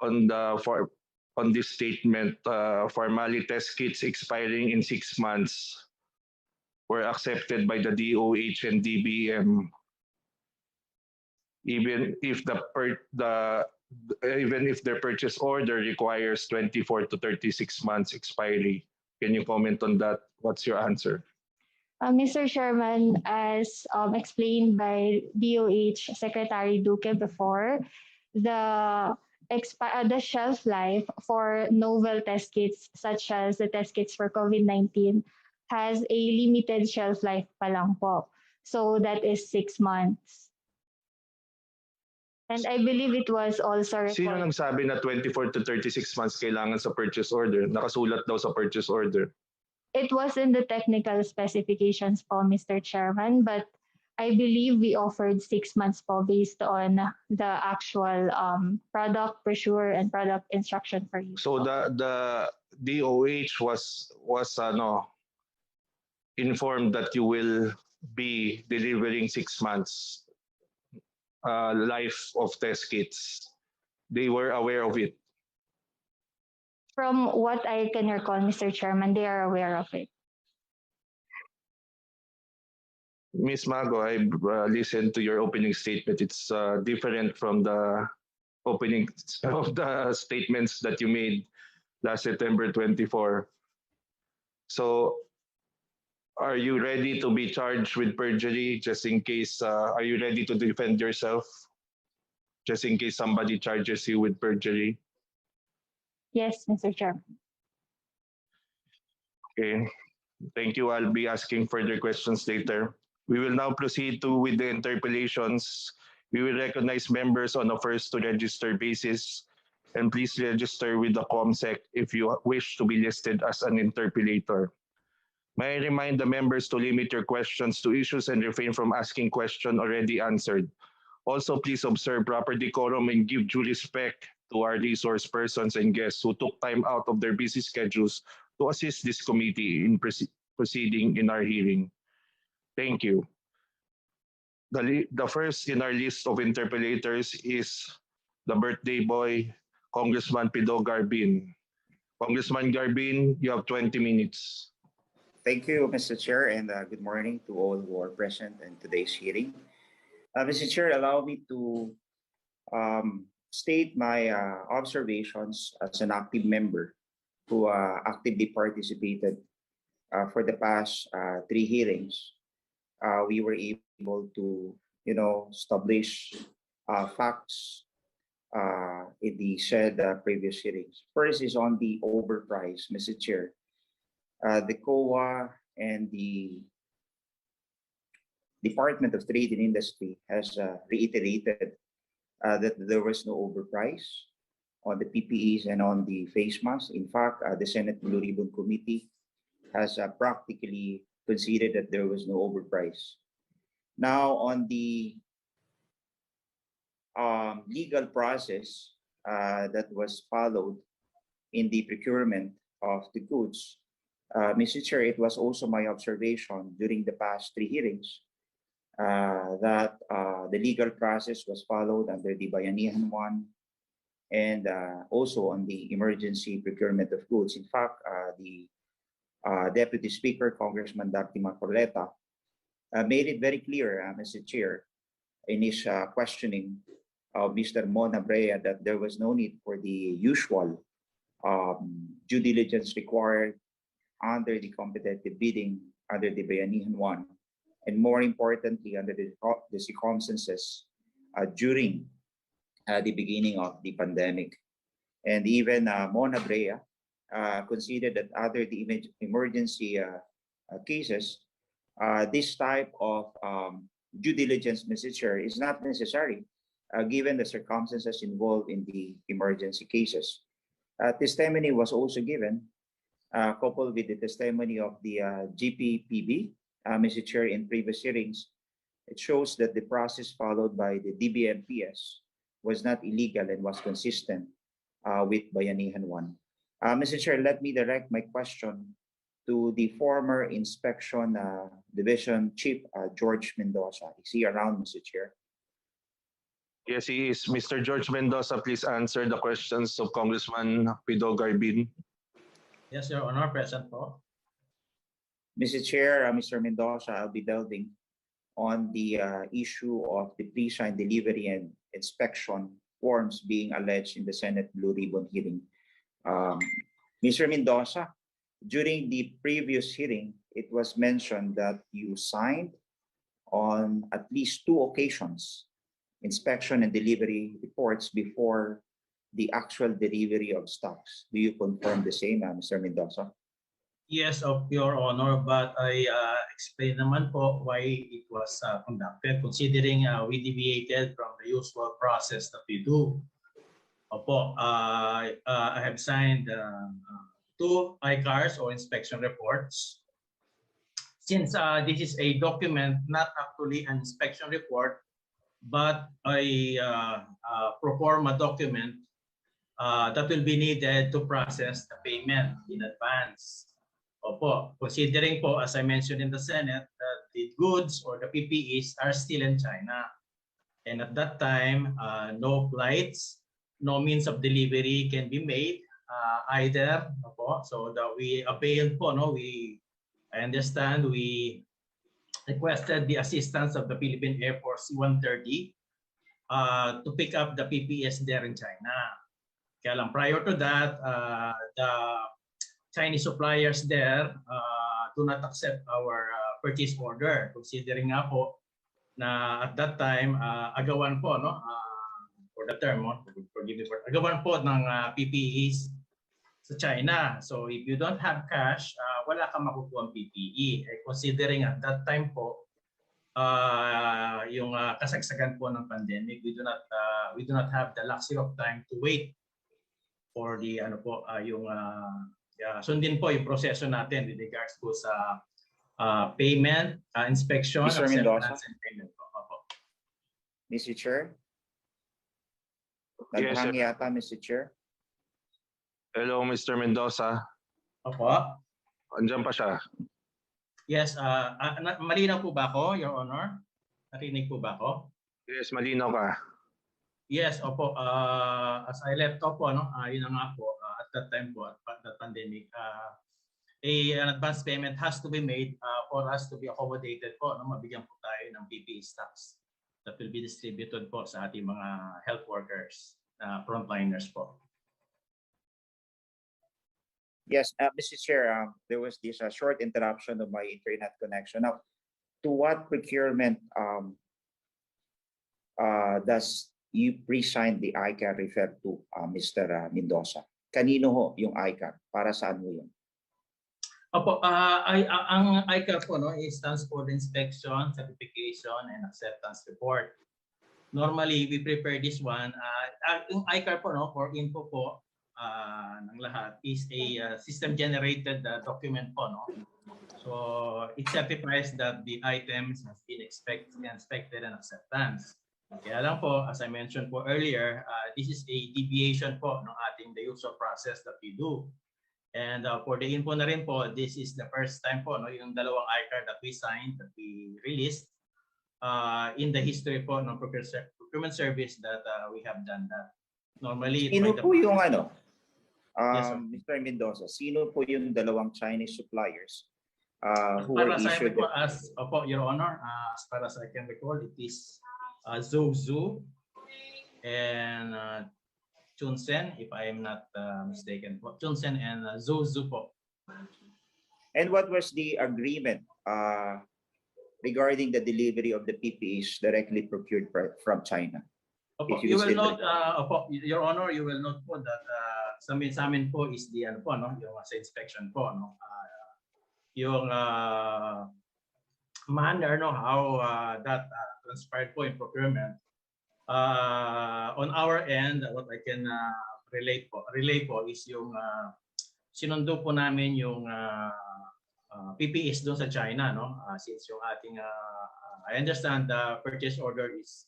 on this statement, formality test kits expiring in 6 months were accepted by the DOH and DBM, even if even if their purchase order requires 24 to 36 months expiry. Can you comment on that? What's your answer? Mr. Chairman, as explained by DOH Secretary Duque before, the shelf life for novel test kits, such as the test kits for COVID-19, has a limited shelf life pa lang po. So that is 6 months. And I believe it was also Sino required. nagsabi na 24 to 36 months kailangan sa purchase order? Nakasulat daw sa purchase order. It was in the technical specifications po, Mr. Chairman, but I believe we offered 6 months po based on the actual product brochure and product instruction for use. So po. the DOH was informed that you will be delivering 6 months life of test kits. They were aware of it. From what I can recall, Mr. Chairman, they are aware of it. Ms. Mago, I listened to your opening statement. It's different from the opening of the statements that you made last September 24. So are you ready to be charged with perjury just in case? Are you ready to defend yourself just in case somebody charges you with perjury? Yes, Mr. Chairman. Okay, thank you. I'll be asking further questions later. We will now proceed with the interpellations. We will recognize members on a first to register basis, and please register with the COMSEC if you wish to be listed as an interpellator. May I remind the members to limit your questions to issues and refrain from asking questions already answered. Also, please observe proper decorum and give due respect to our resource persons and guests who took time out of their busy schedules to assist this committee in proceeding in our hearing. Thank you. The first in our list of interpellators is the birthday boy, Congressman Pido Garbin. Congressman Garbin, you have 20 minutes. Thank you, Mr. Chair, and good morning to all who are present in today's hearing. Mr. Chair, allow me to state my observations as an active member who actively participated for the past 3 hearings. We were able to, establish facts in the said previous hearings. First is on the overprice, Mr. Chair. The COA and the Department of Trade and Industry has reiterated that there was no overprice on the PPEs and on the face masks. In fact, the Senate Blue Ribbon Committee has practically conceded that there was no overprice. Now, on the legal process that was followed in the procurement of the goods, Mr. Chair, it was also my observation during the past 3 hearings that the legal process was followed under the Bayanihan 1 and also on the emergency procurement of goods. In fact, the Deputy Speaker, Congressman Dr. Macorleta, made it very clear, Mr. Chair, in his questioning of Mr. Mon Abrea that there was no need for the usual due diligence required under the competitive bidding under the Bayanihan 1, and more importantly, under the circumstances during the beginning of the pandemic. And even Mona Brea considered that under the emergency cases, this type of due diligence, Mr. Chair, is not necessary given the circumstances involved in the emergency cases. Testimony was also given, coupled with the testimony of the GPPB, Mr. Chair, in previous hearings. It shows that the process followed by the DBMPS was not illegal and was consistent with Bayanihan 1. Mr. Chair, let me direct my question to the former Inspection Division Chief, George Mendoza. Is he around, Mr. Chair? Yes, he is. Mr. George Mendoza, please answer the questions of Congressman Pido Garbin. Yes, Your Honor, present po. Mr. Chair, Mr. Mendoza, I'll be delving on the issue of the pre-signed delivery and inspection forms being alleged in the Senate Blue Ribbon hearing. Mr. Mendoza, during the previous hearing, it was mentioned that you signed on at least 2 occasions inspection and delivery reports before the actual delivery of stocks. Do you confirm the same, Mr. Mendoza? Yes, of Your Honor, but I explain naman po why it was conducted considering we deviated from the usual process that we do. Opo, I have signed 2 ICARs or inspection reports. Since this is a document, not actually an inspection report, but a pro forma document that will be needed to process the payment in advance. Opo, considering po, as I mentioned in the Senate, that the goods or the PPEs are still in China. And at that time, no flights, no means of delivery can be made either. Opo, so that we availed po, no? I understand we requested the assistance of the Philippine Air Force C-130 to pick up the PPEs there in China. Kaya lang prior to that, the Chinese suppliers there do not accept our purchase order, considering nga po na at that time agawan po, no, for the term, forgive me for agawan po ng PPEs sa China. So if you don't have cash, wala kang makukuha ang PPE. Considering at that time po yung kasagsagan po ng pandemic, we do not have the luxury of time to wait for the ano po yung sundin po yung proseso natin with regards po sa payment, inspection, Mr. Mendoza? acceptance, and payment po. Opo. Mr. Chair? Yes, sir. Naghang yata, Mr. Chair. Hello, Mr. Mendoza. Opo. Andiyan pa siya. Yes, malinaw po ba ako, Your Honor? Narinig po ba ako? Yes, malinaw ka. Yes, opo. As I left off po, no, yun na nga po, at that time po, at the pandemic, an advance payment has to be made for us to be accommodated po, no, mabigyan po tayo ng PPE stocks that will be distributed po sa ating mga health workers, frontliners po. Yes, Mr. Chair, there was this short interruption of my internet connection. Now, to what procurement does you pre-sign the ICAR refer to, Mr. Mendoza? Kanino ho yung ICAR? Para saan ho yun? Opo, ang ICAR po, no, stands for the Inspection, Certification, and Acceptance Report. Normally, we prepare this one. Yung ICAR po, no, for info po ng lahat, is a system-generated document po. No? So, it certifies that the items has been inspected and acceptance. Kaya lang po, as I mentioned po earlier, this is a deviation po ng ating the usual process that we do. And for the info na rin po, this is the first time po, no, yung dalawang ICAR that we signed, that we released in the history po ng procurement service that we have done that. Normally, Sino po yung ano? Yes, Mr. Mendoza, sino po yung dalawang Chinese suppliers who were para sa issued? po, as opo, Your Honor, as far as I can recall, it is Zhou and Chunsen, if I am not mistaken po. Chunsen and Zhou po. And what was the agreement regarding the delivery of the PPEs directly procured from China? Opo, If you you will still note, opo, Your Honor, you will note po that sa amin po is the ano po, no, yung sa inspection po, no, yung manner, no, how that transpired po in procurement. On our end, what I can relay po is yung sinundo po namin yung PPEs doon sa China, no, since yung ating I understand the purchase order is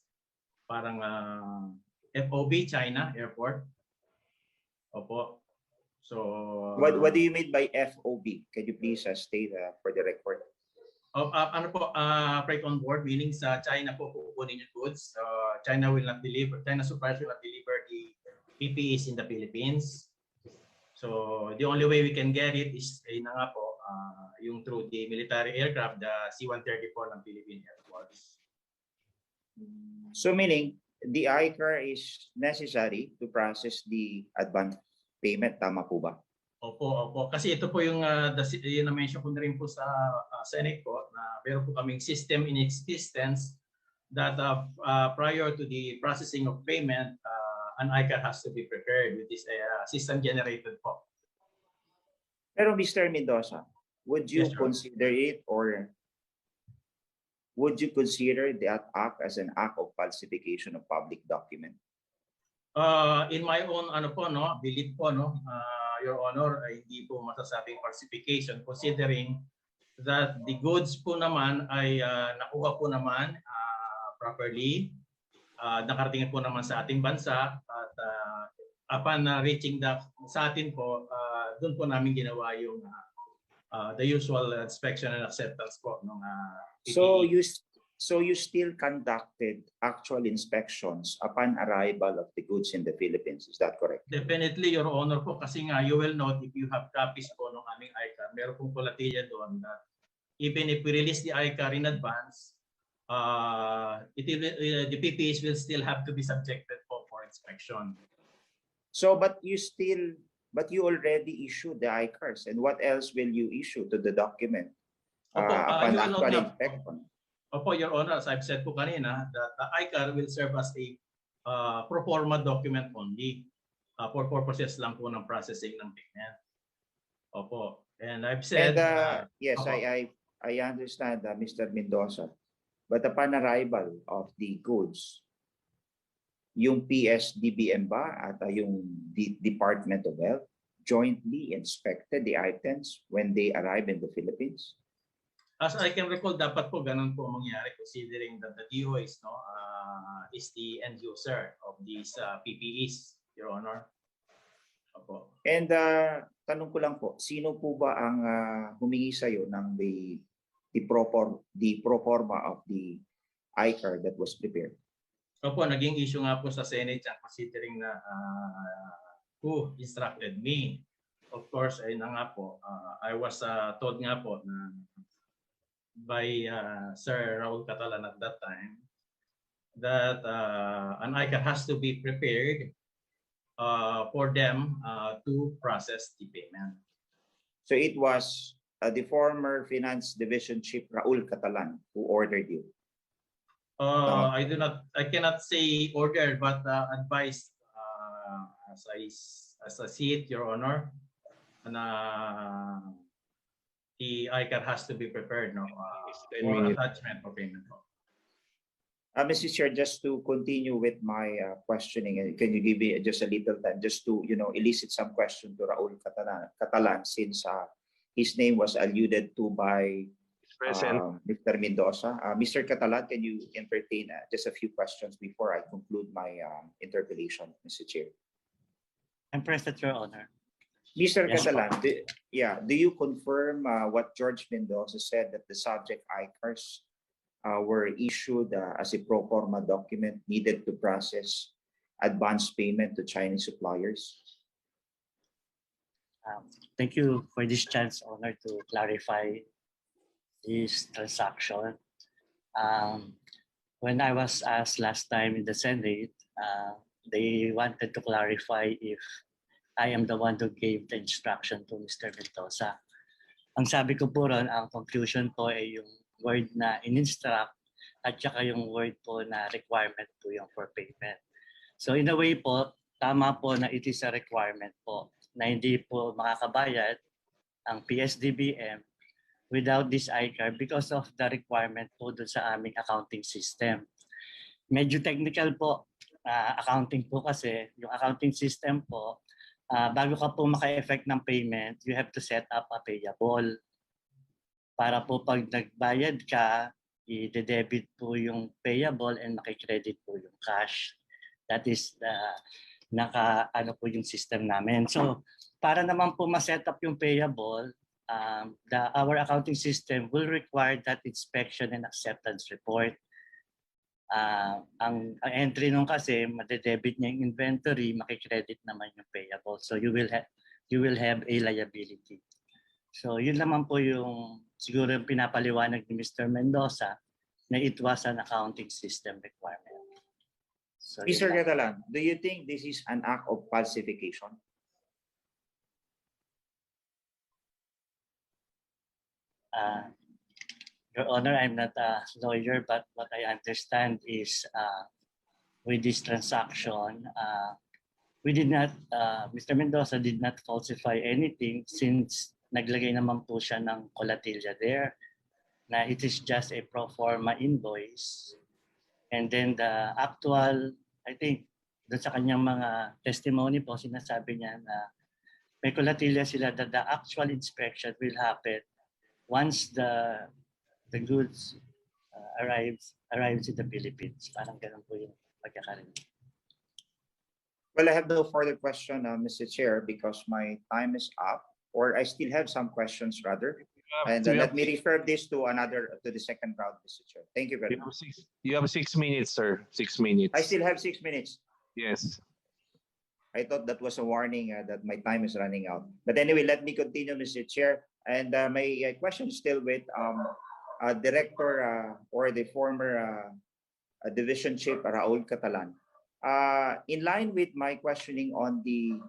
parang FOB China Airport. Opo. So What do you mean by FOB? Can you please state for the record? Ano po, freight on board, meaning sa China po kukunin yung goods. China will not deliver, China suppliers will not deliver the PPEs in the Philippines. So the only way we can get it is na nga po, yung through the military aircraft, the C-134 ng Philippine Air Force. So meaning, the ICAR is necessary to process the advance payment, tama po ba? Opo. Kasi ito po yung yun na-mention ko na rin po sa Senate po na meron po kaming system in existence that prior to the processing of payment, an ICAR has to be prepared with this system generated po. Pero Mr. Mendoza, would you Yes, sir. consider it, or would you consider that act as an act of falsification of public document? In my own belief po, Your Honor, ay hindi po masasabing falsification considering that the goods po naman ay nakuha po naman properly, nakarating po naman sa ating bansa at upon reaching sa atin po, doon po namin ginawa yung the usual inspection and acceptance po ng PPE. So you still conducted actual inspections upon arrival of the goods in the Philippines, is that correct? Definitely, Your Honor po, kasi nga you will note if you have copies po ng aming ICAR, meron pong kulatilla doon that even if we release the ICAR in advance, the PPEs will still have to be subjected po for inspection. So, but you already issued the ICARs, and what else will you issue to the document Opo, upon you will actual not have- inspection? Opo, Your Honor, as I've said po kanina, that the ICAR will serve as a pro forma document only for purposes lang po ng processing ng payment. Opo. And I've said... Yes, opo. I understand, Mr. Mendoza. But upon arrival of the goods, yung PSDBM ba at yung Department of Health jointly inspected the items when they arrive in the Philippines? As I can recall, dapat po ganun po mangyari considering that the DO is the end user of these PPEs, Your Honor. Opo. And tanong ko lang po, sino po ba ang humingi sa iyo ng the pro forma of the ICAR that was prepared? Opo, naging issue nga po sa Senate yan considering na who instructed me. Of course, ay na nga po, I was told nga po na by Sir Raul Catalan at that time that an ICAR has to be prepared for them to process the payment. So it was the former Finance Division Chief Raul Catalan who ordered you? I cannot say order, but advised as I see it, Your Honor, na the ICAR has to be prepared for attachment for payment. Mr. Chair, just to continue with my questioning, can you give me just a little time just to elicit some question to Raul Catalan since his name was alluded to by Mr. Mendoza. Mr. Catalan, can you entertain just a few questions before I conclude my interpellation, Mr. Chair? I'm present, Your Honor. Mr. Yes, Catalan, do you confirm what George Mendoza said that the subject ICARs were issued as a pro forma document needed to process advance payment to Chinese suppliers? Thank you for this chance, Honor, to clarify this transaction. When I was asked last time in the Senate, they wanted to clarify if I am the one who gave the instruction to Mr. Mendoza. Ang sabi ko po ron, ang conclusion po ay yung word na in-instruct at saka yung word po na requirement po yung for payment. So in a way po, tama po na it is a requirement po na hindi po makakabayad ang PSDBM without this ICAR because of the requirement po doon sa aming accounting system. Medyo technical po, accounting po kasi, yung accounting system po, bago ka po maka-effect ng payment, you have to set up a payable. Para po pag nagbayad ka, i-debit po yung payable and makikredit po yung cash. That is po yung system namin. So, para naman po ma-set up yung payable, our accounting system will require that inspection and acceptance report. Ang entry nung kasi, madedebit niya yung inventory, makikredit naman yung payable. So you will have a liability. So yun naman po yung siguro yung pinapaliwanag ni Mr. Mendoza na it was an accounting system requirement. So, Mr. Catalan, do you think this is an act of falsification? Your Honor, I'm not a lawyer, but what I understand is with this transaction, we did not, Mr. Mendoza did not falsify anything since naglagay naman po siya ng colatilla there na it is just a pro forma invoice. And then the actual, I think, doon sa kanyang mga testimony po, sinasabi niya na may colatilla sila that the actual inspection will happen once the goods arrives in the Philippines. Parang ganun po yung pagkakarinig. Well, I have no further question, Mr. Chair, because my time is up, or I still have some questions rather. And let me refer this to the second round, Mr. Chair. Thank you very much. You have 6 minutes, sir. 6 minutes. I still have 6 minutes. Yes. I thought that was a warning that my time is running out. But anyway, let me continue, Mr. Chair. And my question is still with Director or the former Division Chief Raul Catalan. In line with my questioning on the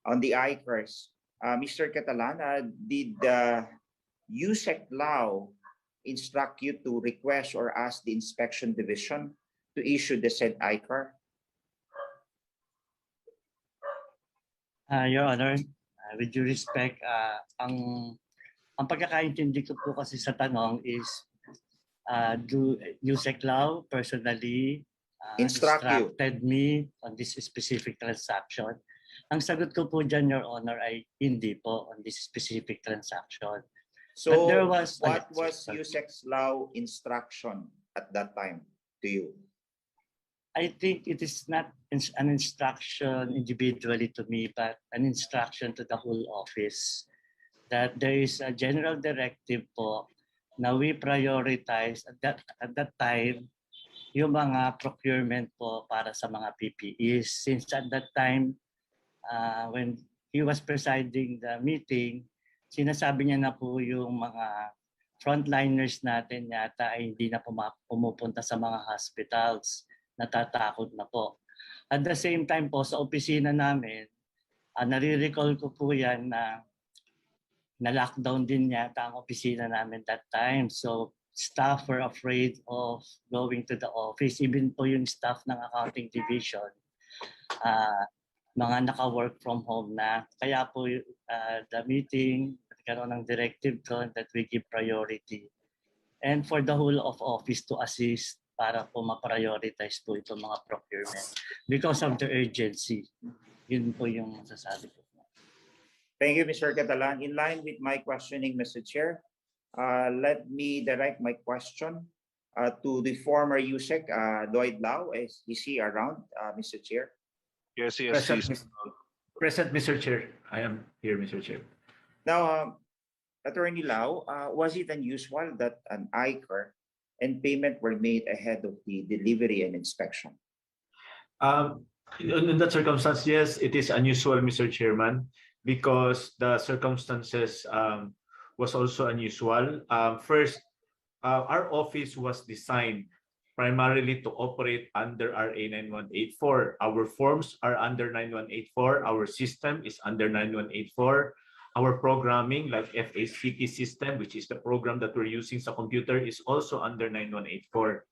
ICARS, Mr. Catalan, did USEC Lao instruct you to request or ask the Inspection Division to issue the said ICAR? Your Honor, with due respect, ang pagkakaintindi ko po kasi sa tanong is do USEC Lao personally instructed me on this specific transaction? Ang sagot ko po dyan, Your Honor, ay hindi po on this specific transaction. So But there was, what was USEC Lao instruction at that time to you? I think it is not an instruction individually to me, but an instruction to the whole office that there is a general directive po na we prioritize at that time yung mga procurement po para sa mga PPEs. Since at that time, when he was presiding the meeting, sinasabi niya na po yung mga frontliners natin yata ay hindi na pumupunta sa mga hospitals. Natatakot na po. At the same time po, sa opisina namin, nare-recall ko po yan na na-lockdown din yata ang opisina namin that time. So staff were afraid of going to the office. Even po yung staff ng accounting division, mga naka-work from home na. Kaya po the meeting, nagkaroon ng directive doon that we give priority. And for the whole of office to assist para po ma-prioritize po itong mga procurement because of the urgency. Yun po yung masasabi ko. Thank you, Mr. Catalan. In line with my questioning, Mr. Chair, let me direct my question to the former USEC, Lloyd Lau. Is he around, Mr. Chair? Yes, Present, Mr. Chair. I am here, Mr. Chair. Now, Attorney Lau, was it unusual that an ICAR and payment were made ahead of the delivery and inspection? In that circumstance, yes, it is unusual, Mr. Chairman, because the circumstances was also unusual. First, our office was designed primarily to operate under RA 9184. Our forms are under 9184. Our system is under 9184. Our programming, like FACT system, which is the program that we're using sa computer, is also under 9184.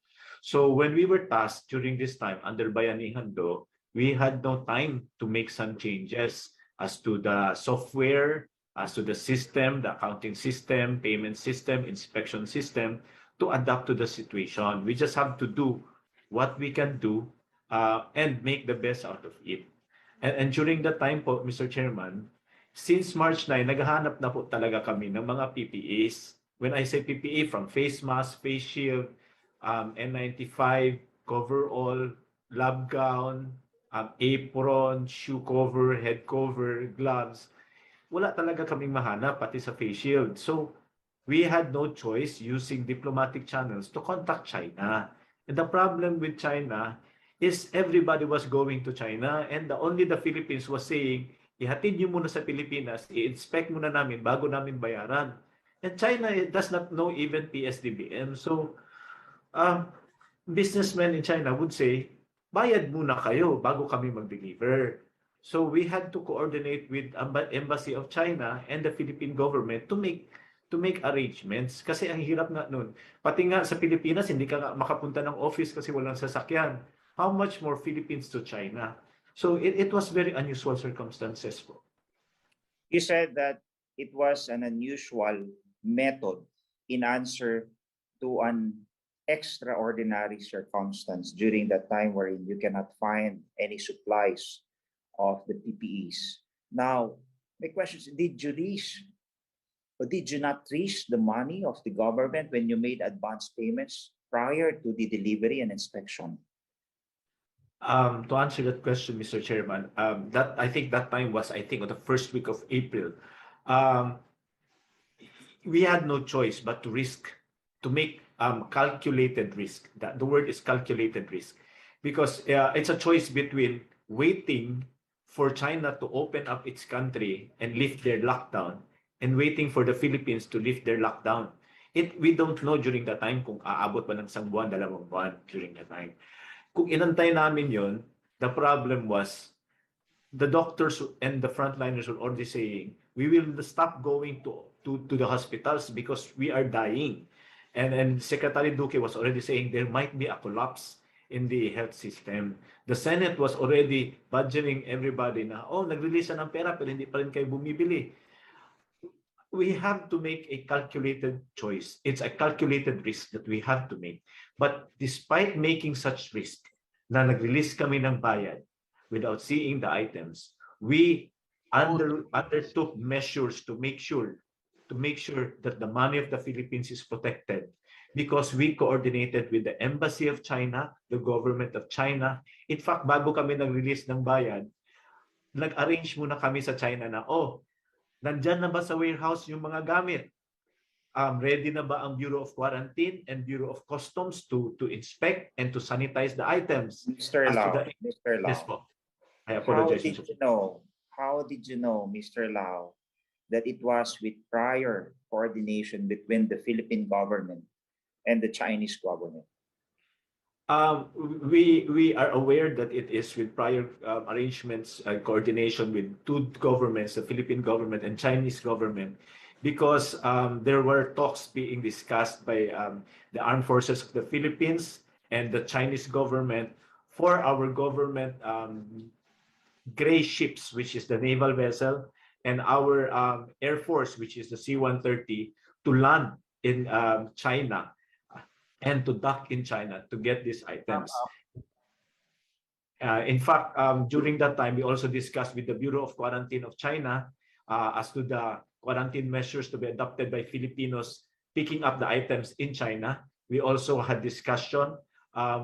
So when we were tasked during this time under Bayanihan Law, we had no time to make some changes as to the software, as to the system, the accounting system, payment system, inspection system, to adapt to the situation. We just have to do what we can do and make the best out of it. And during that time po, Mr. Chairman, since March 9, naghahanap na po talaga kami ng mga PPEs. When I say PPE, from face mask, face shield, N95, coverall, lab gown, apron, shoe cover, head cover, gloves. wala talaga kaming mahanap pati sa face shield. So we had no choice using diplomatic channels to contact China. And the problem with China is everybody was going to China and only the Philippines was saying, ihatid niyo muna sa Pilipinas, i-inspect muna namin bago namin bayaran. And China does not know even PSDBM. So businessmen in China would say, bayad muna kayo bago kami mag-deliver. So we had to coordinate with Embassy of China and the Philippine government to make arrangements kasi ang hirap nga nun. Pati nga sa Pilipinas hindi ka nga makapunta ng office kasi walang sasakyan. How much more Philippines to China? So it was very unusual circumstances po. You said that it was an unusual method in answer to an extraordinary circumstance during that time wherein you cannot find any supplies of the PPEs. Now, my question is, did you not reach the money of the government when you made advance payments prior to the delivery and inspection? To answer that question, Mr. Chairman, that I think that time was on the first week of April. We had no choice but to make calculated risk. The word is calculated risk, because it's a choice between waiting for China to open up its country and lift their lockdown and waiting for the Philippines to lift their lockdown. We don't know during that time kung aabot ba ng isang buwan, 2 buwan during that time. Kung inantay namin yon, the problem was the doctors and the frontliners were already saying, we will stop going to the hospitals because we are dying. And Secretary Duque was already saying there might be a collapse in the health system. The Senate was already budgeting everybody na, nag-release ng pera pero hindi pa rin kayo bumibili. We have to make a calculated choice. It's a calculated risk that we have to make. But despite making such risk, na nag-release kami ng bayad without seeing the items, we undertook measures to make sure that the money of the Philippines is protected, because we coordinated with the Embassy of China, the government of China. In fact, bago kami nag-release ng bayad, nag-arrange muna kami sa China na, nandyan na ba sa warehouse yung mga gamit? Ready na ba ang Bureau of Quarantine and Bureau of Customs to inspect and to sanitize the items? Mr. Lau, Mr. Lau, Yes po. I apologize. How did you know, Mr. Lau, that it was with prior coordination between the Philippine government and the Chinese government? We are aware that it is with prior arrangements and coordination with two governments, the Philippine government and Chinese government, because there were talks being discussed by the armed forces of the Philippines and the Chinese government for our government gray ships, which is the naval vessel, and our Air Force, which is the C-130, to land in China and to dock in China to get these items. In fact, during that time, we also discussed with the Bureau of Quarantine of China as to the quarantine measures to be adopted by Filipinos picking up the items in China. We also had discussion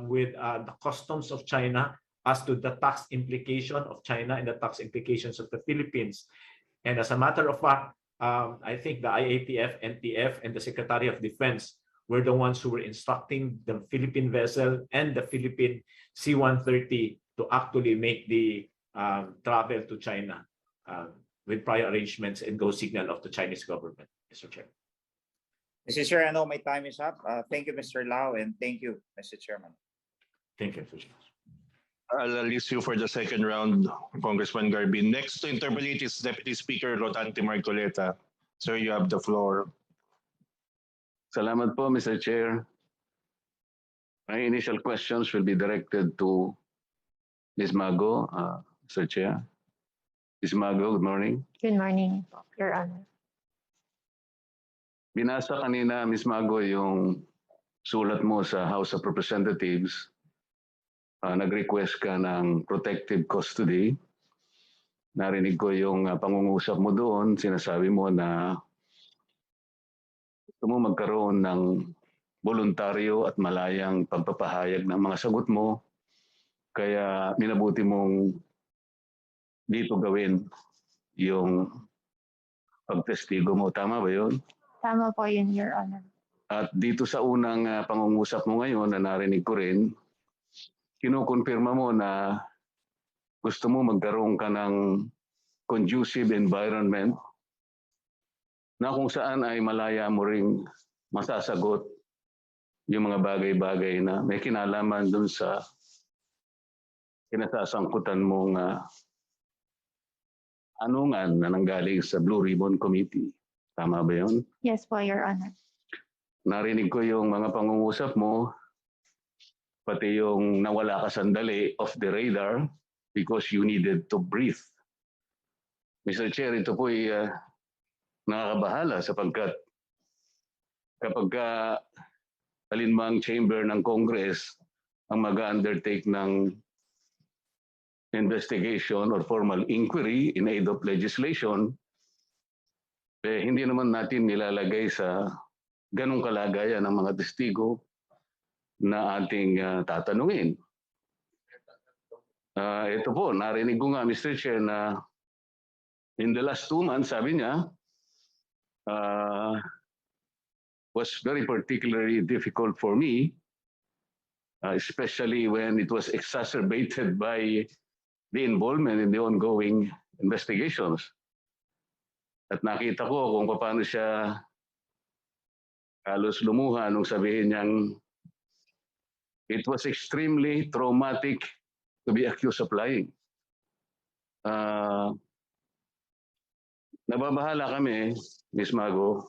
with the customs of China as to the tax implication of China and the tax implications of the Philippines. And as a matter of fact, I think the IATF, NTF, and the Secretary of Defense were the ones who were instructing the Philippine vessel and the Philippine C-130 to actually make the travel to China with prior arrangements and go signal of the Chinese government, Mr. Chair. Mr. Chair, I know my time is up. Thank you, Mr. Lau, and thank you, Mr. Chairman. Thank you, Mr. Chair. I'll release you for the second round, Congressman Garbin. Next to interpolate is Deputy Speaker Rotante Marcoleta. Sir, you have the floor. Salamat po, Mr. Chair. My initial questions will be directed to Ms. Mago, Mr. Chair. Ms. Mago, good morning. Good morning, Your Honor. Binasa kanina, Ms. Mago, yung sulat mo sa House of Representatives. Nag-request ka ng protective custody. Narinig ko yung pangungusap mo doon. Sinasabi mo na gusto mo magkaroon ng voluntaryo at malayang pagpapahayag ng mga sagot mo. Kaya minabuti mong dito gawin yung pagtestigo mo. Tama ba yun? Tama po yun, Your Honor. At dito sa unang pangungusap mo ngayon na narinig ko rin, kinukumpirma mo na gusto mo magkaroon ka ng conducive environment na kung saan ay malaya mo ring masasagot yung mga bagay-bagay na may kinalaman dun sa kinasasangkutan mong anungan na nanggaling sa Blue Ribbon Committee. Tama ba yun? Yes po, Your Honor. Narinig ko yung mga pangungusap mo, pati yung nawala ka sandali off the radar because you needed to breathe. Mr. Chair, ito po'y nakakabahala sapagkat kapag alinmang chamber ng Congress ang mag-undertake ng investigation or formal inquiry in aid of legislation, hindi naman natin nilalagay sa ganong kalagayan ng mga testigo na ating tatanungin. Ito po, narinig ko nga, Mr. Chair, na in the last 2 months, sabi niya, was very particularly difficult for me, especially when it was exacerbated by the involvement in the ongoing investigations. At nakita ko kung paano siya halos lumuha nung sabihin niyang it was extremely traumatic to be accused of lying. Nababahala kami, Ms. Mago.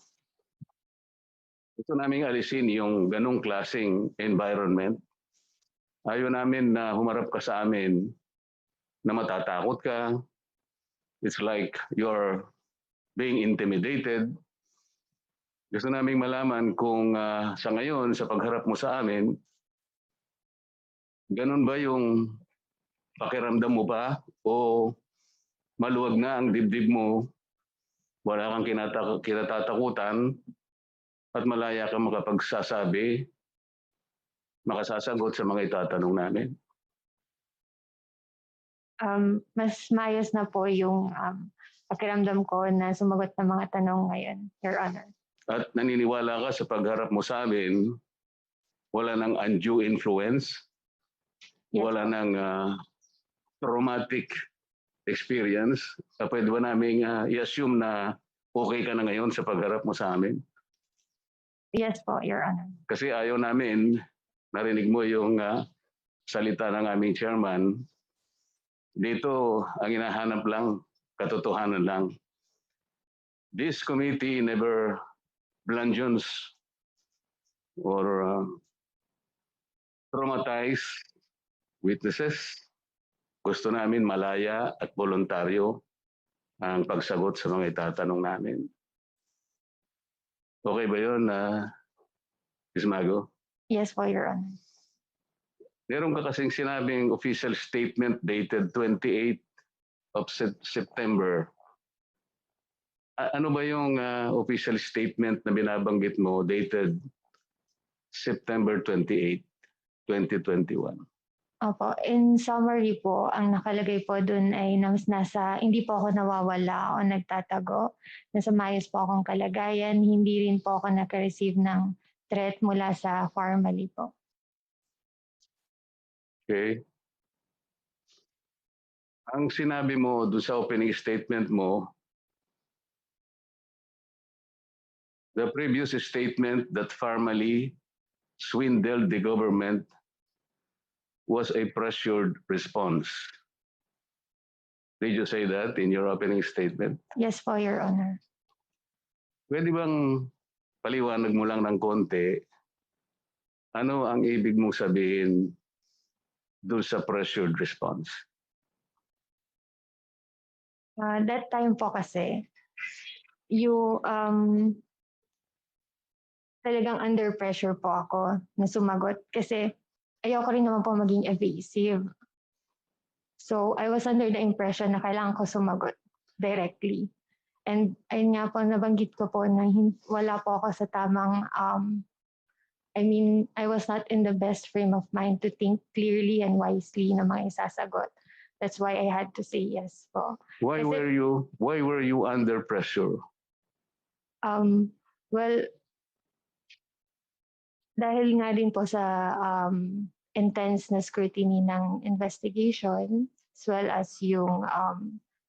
Gusto naming alisin yung ganong klaseng environment. Ayaw namin na humarap ka sa amin na matatakot ka. It's like you're being intimidated. Gusto naming malaman kung sa ngayon, sa pagharap mo sa amin, ganun ba yung pakiramdam mo ba? O maluwag na ang dibdib mo, wala kang kinatatakutan, at malaya kang makapagsasabi, makasasagot sa mga itatanong namin? Mas maayos na po yung pakiramdam ko na sumagot ng mga tanong ngayon, Your Honor. At naniniwala ka sa pagharap mo sa amin, wala nang undue influence, Yes, wala po. nang traumatic experience. Pwede ba namin i-assume na okay ka na ngayon sa pagharap mo sa amin? Yes po, Your Honor. Kasi ayaw namin, narinig mo yung salita ng aming chairman, dito ang hinahanap lang, katotohanan lang. This committee never bludgeons or traumatize witnesses. Gusto namin malaya at voluntaryo ang pagsagot sa mga itatanong namin. Okay ba yun, Ms. Mago? Yes po, Your Honor. Meron ka kasing sinabing official statement dated 28 of September. Ano ba yung official statement na binabanggit mo dated September 28, 2021? Opo, in summary po, ang nakalagay po dun ay hindi po ako nawawala o nagtatago. Nasa maayos po akong kalagayan, hindi rin po ako nag-receive ng threat mula sa family po. Okay. Ang sinabi mo doon sa opening statement mo, the previous statement that formally swindled the government was a pressured response. Did you say that in your opening statement? Yes po, Your Honor. Pwede bang paliwanag mo lang ng konti, ano ang ibig mong sabihin doon sa pressured response? That time po kasi, talagang under pressure po ako na sumagot kasi ayoko rin naman po maging evasive. So I was under the impression na kailangan ko sumagot directly. And ayun nga po, nabanggit ko po na wala po ako sa tamang, I was not in the best frame of mind to think clearly and wisely na mga isasagot. That's why I had to say yes po. Why were you under pressure? Well, dahil nga din po sa intense na scrutiny ng investigation as well as yung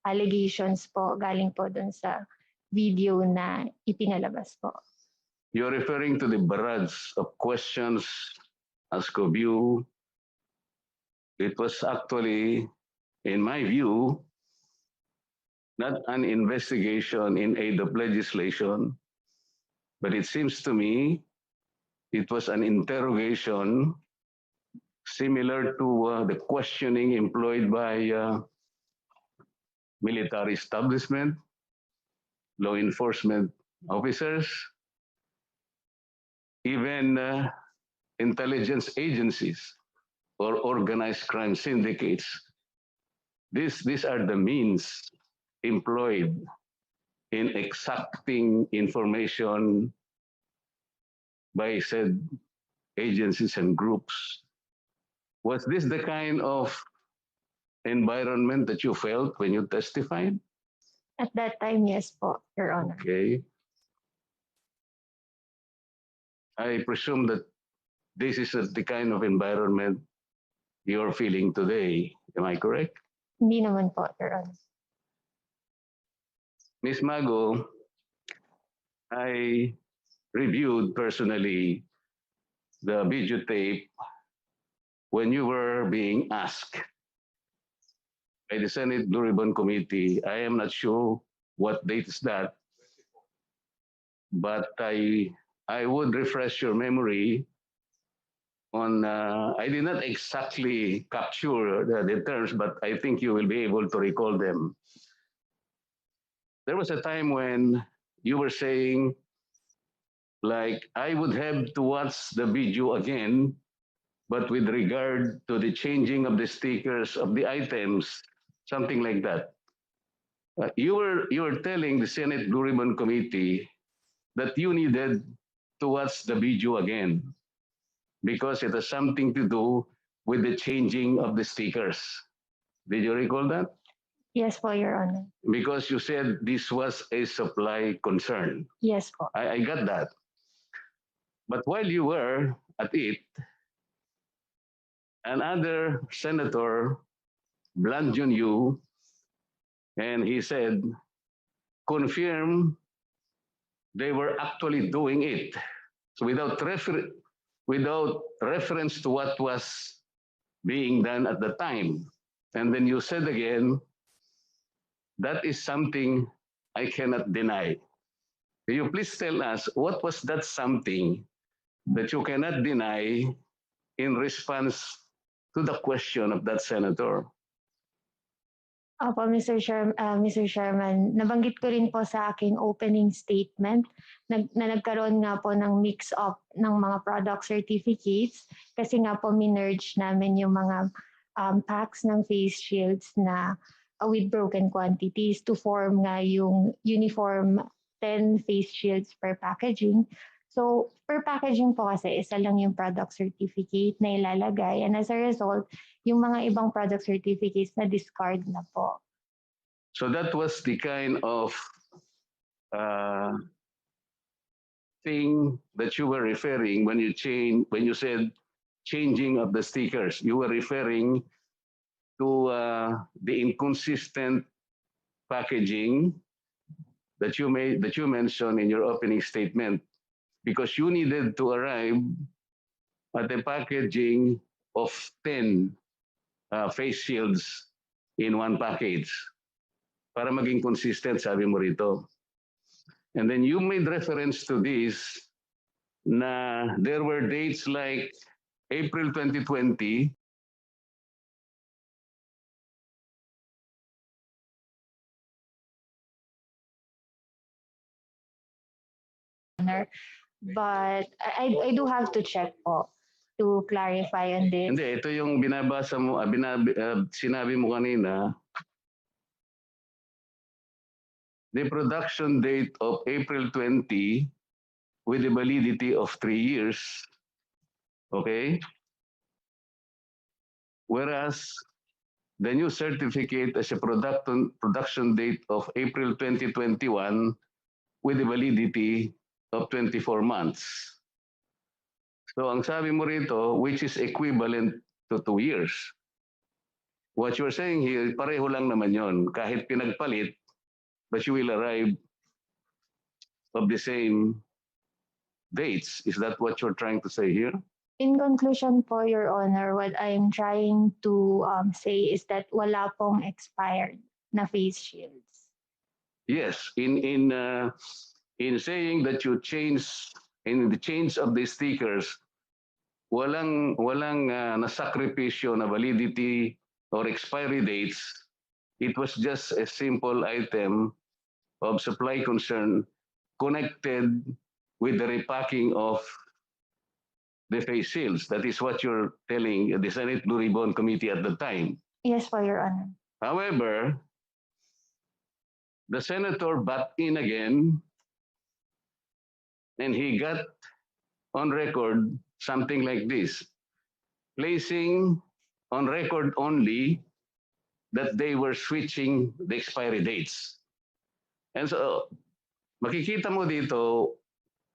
allegations po galing po dun sa video na ipinalabas po. You're referring to the barrage of questions asked of you. It was actually, in my view, not an investigation in aid of legislation, but it seems to me it was an interrogation similar to the questioning employed by military establishment, law enforcement officers, even intelligence agencies or organized crime syndicates. These are the means employed in exacting information by said agencies and groups. Was this the kind of environment that you felt when you testified? At that time, yes po, Your Honor. Okay. I presume that this is the kind of environment you're feeling today. Am I correct? Hindi naman po, Your Honor. Ms. Mago, I reviewed personally the videotape when you were being asked by the Senate Blue Ribbon Committee. I am not sure what date is that, but I would refresh your memory on, I did not exactly capture the terms, but I think you will be able to recall them. There was a time when you were saying, like, I would have to watch the video again, but with regard to the changing of the stickers of the items, something like that. You were telling the Senate Blue Ribbon Committee that you needed to watch the video again because it has something to do with the changing of the stickers. Did you recall that? Yes po, Your Honor. Because you said this was a supply concern. Yes po. I got that. But while you were at it, another senator bludgeoned you, and he said, confirm they were actually doing it. So without reference to what was being done at the time. And then you said again, that is something I cannot deny. Will you please tell us what was that something that you cannot deny in response to the question of that senator? Opo, Mr. Chairman, nabanggit ko rin po sa aking opening statement na nagkaroon nga po ng mix-up ng mga product certificates kasi nga po minerge namin yung mga packs ng face shields na with broken quantities to form nga yung uniform 10 face shields per packaging. So, per packaging po kasi isa lang yung product certificate na ilalagay, and as a result, yung mga ibang product certificates na discard na po. So that was the kind of thing that you were referring when you said changing of the stickers. You were referring to the inconsistent packaging that you mentioned in your opening statement, because you needed to arrive at the packaging of 10 face shields in one package para maging consistent, sabi mo rito. And then you made reference to this na there were dates like April 2020, But I do have to check po to clarify on this. hindi, ito yung binabasa mo, sinabi mo kanina, the production date of April 20 with the validity of 3 years, okay? Whereas the new certificate as a production date of April 2021 with a validity of 24 months. So ang sabi mo rito, which is equivalent to 2 years. What you're saying here, pareho lang naman yon. Kahit pinagpalit, but you will arrive of the same dates. Is that what you're trying to say here? In conclusion po, Your Honor, what I'm trying to say is that wala pong expired na face shields. Yes, in saying that you change in the change of the stickers, walang nasakripisyo na validity or expiry dates. It was just a simple item of supply concern connected with the repacking of the face shields. That is what you're telling the Senate Blue Ribbon Committee at the time. Yes po, Your Honor. However, the senator butt in again, and he got on record something like this, placing on record only that they were switching the expiry dates. And so, makikita mo dito,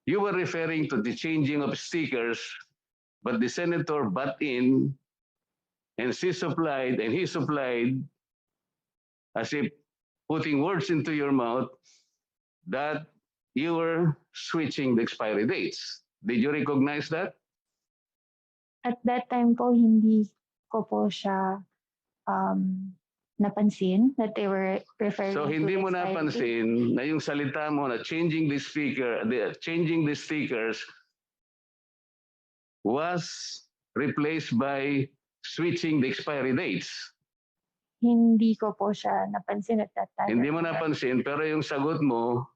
you were referring to the changing of stickers, but the senator butt in and he supplied as if putting words into your mouth that you were switching the expiry dates. Did you recognize that? At that time po, hindi ko po siya napansin that they were referring So to hindi the mo expired date. napansin na yung salita mo na changing the stickers was replaced by switching the expiry dates. Hindi ko po siya napansin at that time. Hindi mo napansin, pero yung sagot mo,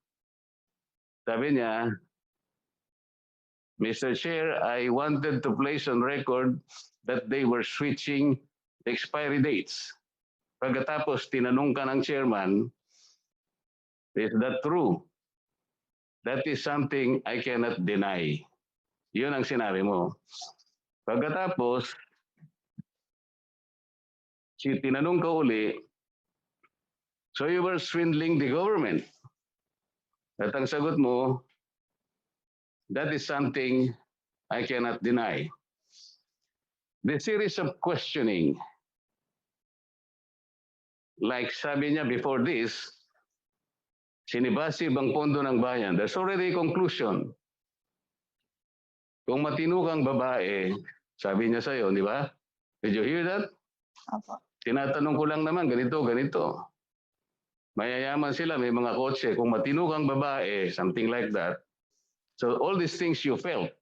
sabi niya, Mr. Chair, I wanted to place on record that they were switching the expiry dates. Pagkatapos, tinanong ka ng chairman, is that true? That is something I cannot deny. Yun ang sinabi mo. Pagkatapos, tinanong ka uli, so you were swindling the government. At ang sagot mo, that is something I cannot deny. The series of questioning, like sabi niya before this, sinibasib ang pondo ng bayan. There's already a conclusion. Kung matino kang babae, sabi niya sa'yo, di ba? Did you hear that? Opo. Tinatanong ko lang naman, ganito. Mayayaman sila, may mga kotse. Kung matino kang babae, something like that. So all these things you felt.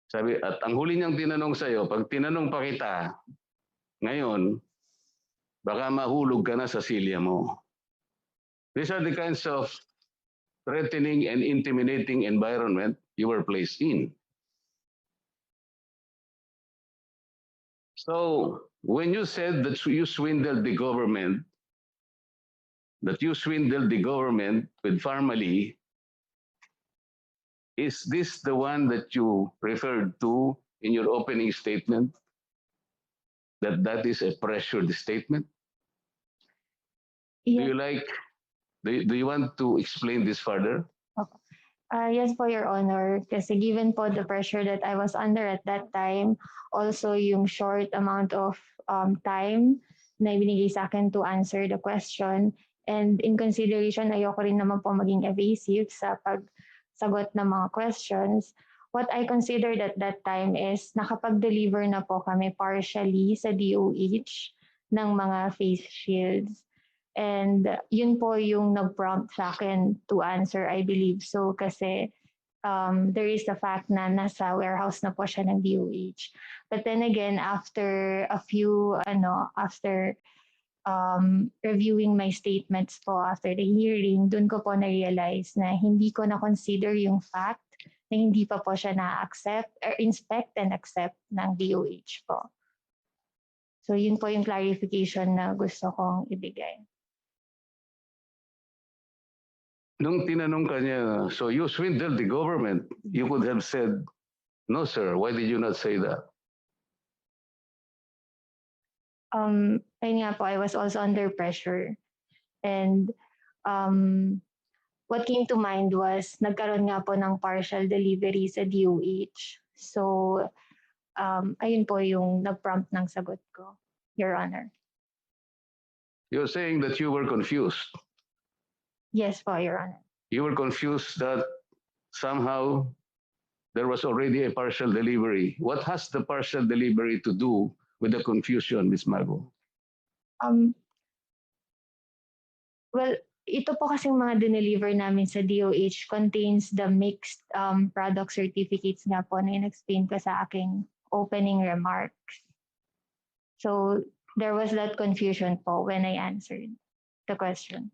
Sabi, at ang huli niyang tinanong sa'yo, pag tinanong pa kita, ngayon, baka mahulog ka na sa silya mo. These are the kinds of threatening and intimidating environment you were placed in. So when you said that you swindled the government, with Farmally, is this the one that you referred to in your opening statement? That is a pressured statement? Yes, Do you want to explain this further? yes po, Your Honor. Kasi given po the pressure that I was under at that time, also yung short amount of time na ibinigay sa akin to answer the question, and in consideration, ayoko rin naman po maging evasive sa pagsagot ng mga questions. What I considered at that time is nakapag-deliver na po kami partially sa DOH ng mga face shields. And yun po yung nag-prompt sa akin to answer, I believe. So kasi there is the fact na nasa warehouse na po siya ng DOH. But then again, after reviewing my statements po after the hearing, dun ko po na-realize na hindi ko na-consider yung fact na hindi pa po siya na-accept or inspect and accept ng DOH po. So yun po yung clarification na gusto kong ibigay. Nung tinanong ka niya, so you swindled the government, you could have said, no sir, why did you not say that? Ayun nga po, I was also under pressure. And what came to mind was nagkaroon nga po ng partial delivery sa DOH. So, ayun po yung nag-prompt ng sagot ko, Your Honor. You're saying that you were confused. Yes po, Your Honor. You were confused that somehow there was already a partial delivery. What has the partial delivery to do with the confusion, Ms. Mago? Well, ito po kasing mga dineliver namin sa DOH contains the mixed product certificates nga po na in-explain ko sa aking opening remarks. So, there was that confusion po when I answered the question.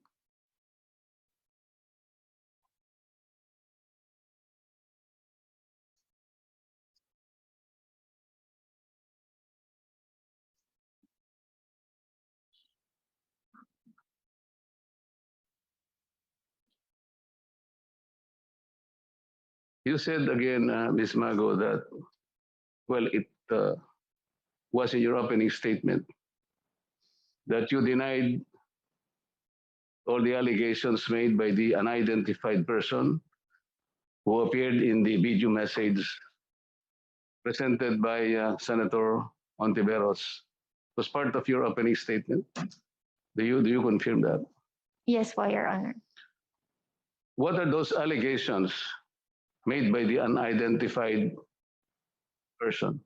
You said again, Ms. Mago, that, well, it was in your opening statement that you denied all the allegations made by the unidentified person who appeared in the video message presented by Senator Ontiveros. Was part of your opening statement. Do you confirm that? Yes po, Your Honor. What are those allegations made by the unidentified person?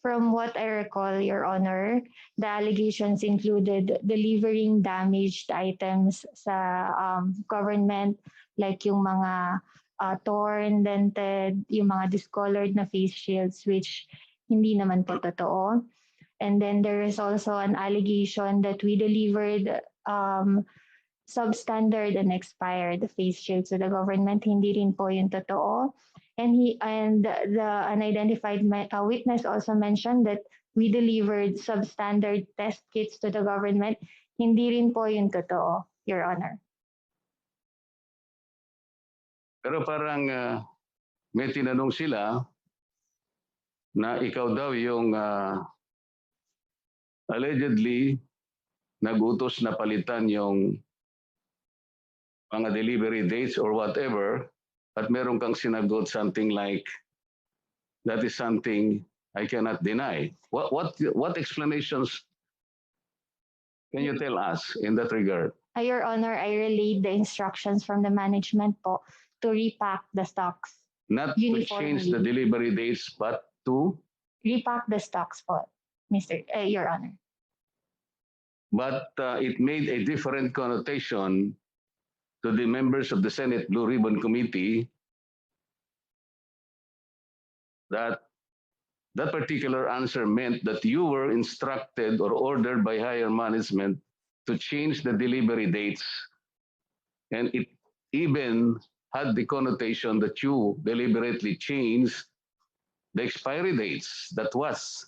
From what I recall, Your Honor, the allegations included delivering damaged items sa government, like yung mga torn, dented, yung mga discolored na face shields, which hindi naman po totoo. And then there is also an allegation that we delivered substandard and expired face shields to the government. Hindi rin po yung totoo. And the unidentified witness also mentioned that we delivered substandard test kits to the government. Hindi rin po yung totoo, Your Honor. Pero parang may tinanong sila na ikaw daw yung allegedly nagutos na palitan yung mga delivery dates or whatever, at meron kang sinagot something like, that is something I cannot deny. What explanations can you tell us in that regard? Your Honor, I relayed the instructions from the management po to repack the stocks. Not to change the delivery dates, but to? Repack the stocks po, Your Honor. But it made a different connotation to the members of the Senate Blue Ribbon Committee that that particular answer meant that you were instructed or ordered by higher management to change the delivery dates. And it even had the connotation that you deliberately changed the expiry dates. That was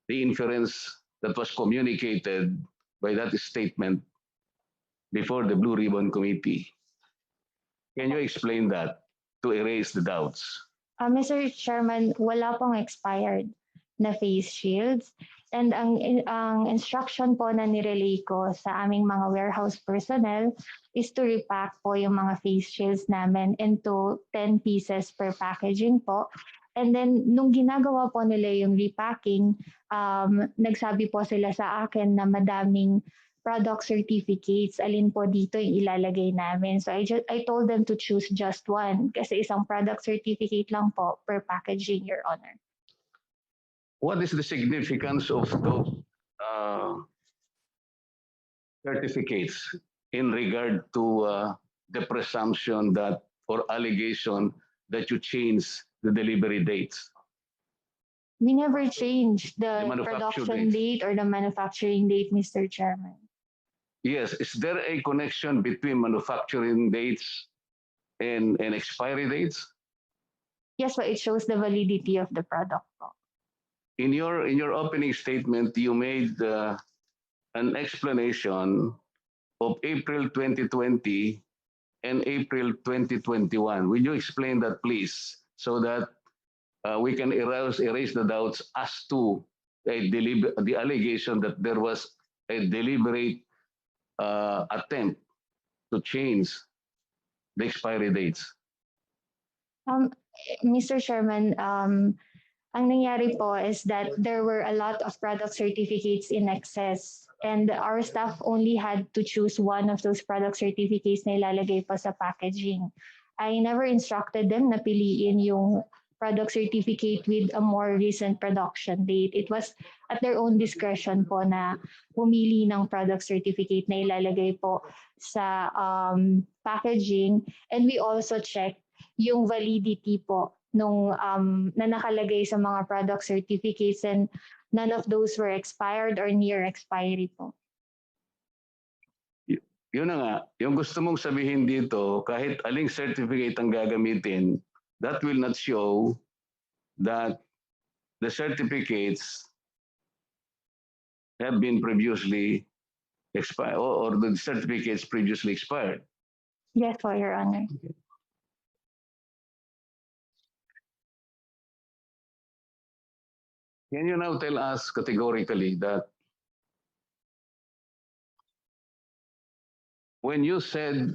the inference that was communicated by that statement before the Blue Ribbon Committee. Can you explain that to erase the doubts? Mr. Chairman, wala pong expired na face shields. And ang instruction po na nirelay ko sa aming mga warehouse personnel is to repack po yung mga face shields namin into 10 pieces per packaging po. And then, nung ginagawa po nila yung repacking, nagsabi po sila sa akin na madaming product certificates, alin po dito yung ilalagay namin. So I told them to choose just one kasi isang product certificate lang po per packaging, Your Honor. What is the significance of those certificates in regard to the presumption that or allegation that you changed the delivery dates? We never changed the manufacture production date or the manufacturing date, Mr. Chairman. Yes, is there a connection between manufacturing dates and expiry dates? Yes, but it shows the validity of the product po. In your opening statement, you made an explanation of April 2020 and April 2021. Will you explain that, please, so that we can erase the doubts as to the allegation that there was a deliberate attempt to change the expiry dates? Mr. Chairman, ang nangyari po is that there were a lot of product certificates in excess and our staff only had to choose one of those product certificates na ilalagay po sa packaging. I never instructed them na piliin yung product certificate with a more recent production date. It was at their own discretion po na pumili ng product certificate na ilalagay po sa packaging, and we also checked yung validity po nung na nakalagay sa mga product certificates, and none of those were expired or near expiry po. Yun na nga, yung gusto mong sabihin dito, kahit aling certificate ang gagamitin, that will not show that the certificates have been previously expired or the certificates previously expired. Yes po, Your Honor. Can you now tell us categorically that when you said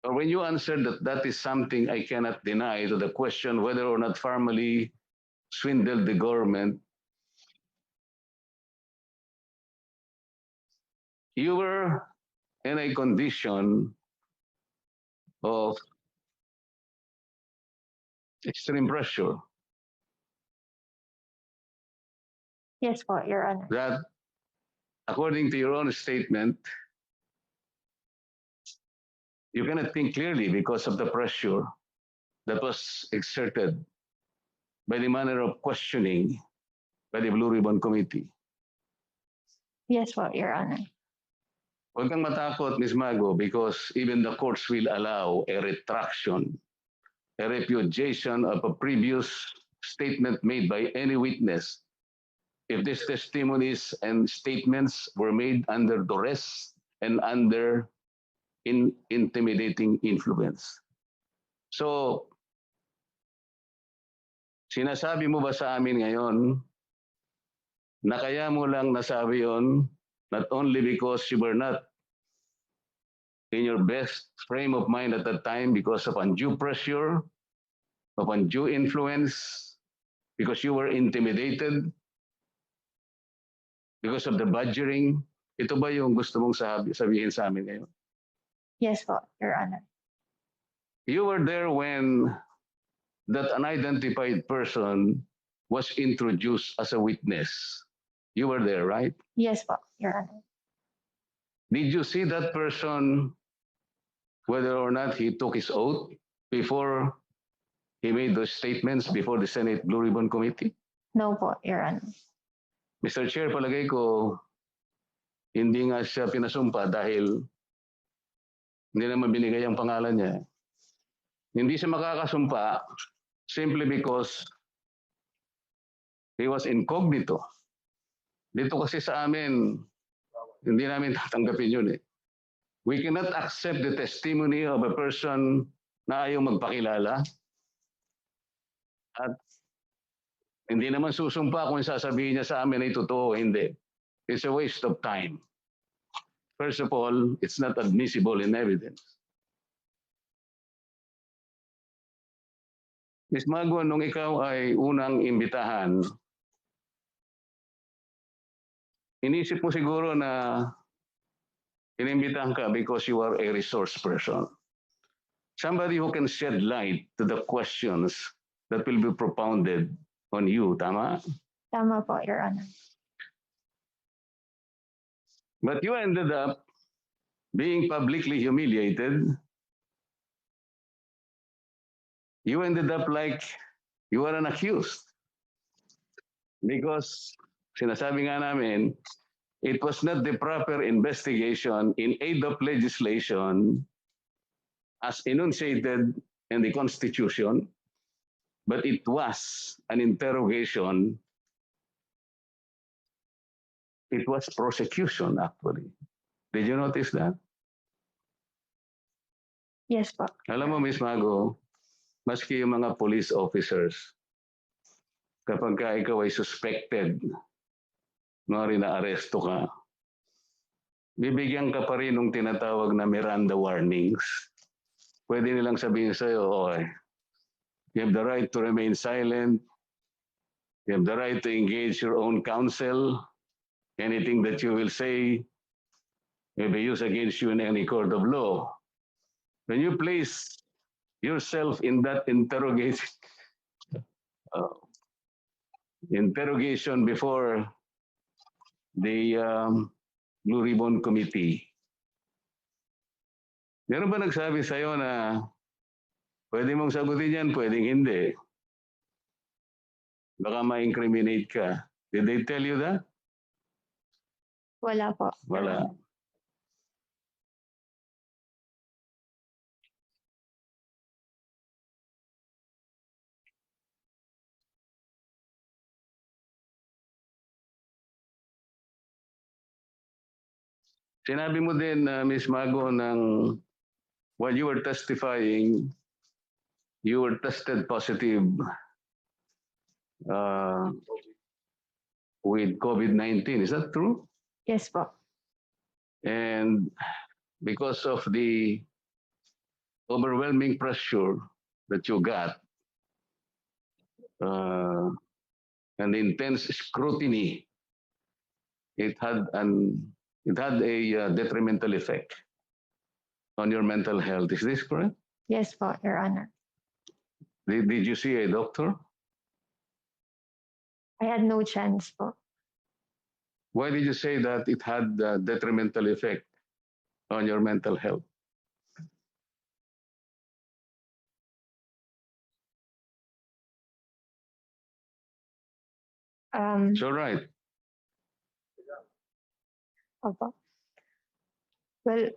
or when you answered that that is something I cannot deny to the question whether or not formally swindled the government, you were in a condition of extreme pressure Yes po, Your Honor. that, according to your own statement, you cannot think clearly because of the pressure that was exerted by the manner of questioning by the Blue Ribbon Committee. Yes po, Your Honor. Huwag kang matakot, Ms. Mago, because even the courts will allow a retraction, a repudiation of a previous statement made by any witness if these testimonies and statements were made under duress and under intimidating influence. So, sinasabi mo ba sa amin ngayon na kaya mo lang nasabi yon not only because you were not in your best frame of mind at that time because of undue pressure, of undue influence, because you were intimidated, because of the badgering? Ito ba yung gusto mong sabihin sa amin ngayon? Yes po, Your Honor. You were there when that unidentified person was introduced as a witness. You were there, right? Yes po, Your Honor. Did you see that person, whether or not he took his oath before he made those statements before the Senate Blue Ribbon Committee? No po, Your Honor. Mr. Chair, palagay ko, hindi nga siya pinasumpa dahil hindi naman binigay ang pangalan niya. Hindi siya makakasumpa simply because he was incognito. Dito kasi sa amin, hindi namin tatanggapin yun eh. We cannot accept the testimony of a person na ayaw magpakilala. At hindi naman susumpa kung sasabihin niya sa amin ay totoo o hindi. It's a waste of time. First of all, it's not admissible in evidence. Ms. Mago, nung ikaw ay unang imbitahan, inisip mo siguro na inimbitahan ka because you are a resource person. Somebody who can shed light to the questions that will be propounded on you, tama? Tama po, Your Honor. But you ended up being publicly humiliated. You ended up like you were an accused. Because sinasabi nga namin, it was not the proper investigation in aid of legislation as enunciated in the Constitution, but it was an interrogation. It was prosecution, actually. Did you notice that? Yes po. Alam mo, Ms. Mago, maski yung mga police officers, kapag ka ikaw ay suspected, maaari na aresto ka, bibigyan ka pa rin ng tinatawag na Miranda warnings. Pwede nilang sabihin sa'yo, okay, you have the right to remain silent, you have the right to engage your own counsel, anything that you will say may be used against you in any court of law. When you place yourself in that interrogation before the Blue Ribbon Committee, meron ba nagsabi sa'yo na pwede mong sagutin yan, pwedeng hindi? Baka ma-incriminate ka. Did they tell you that? Wala po. Wala. Sinabi mo din, Ms. Mago, while you were testifying, you were tested positive with COVID-19. Is that true? Yes po. And because of the overwhelming pressure that you got and the intense scrutiny, it had a detrimental effect on your mental health. Is this correct? Yes po, Your Honor. Did you see a doctor? I had no chance po. Why did you say that it had a detrimental effect on your mental health? It's all right. Opo. Well,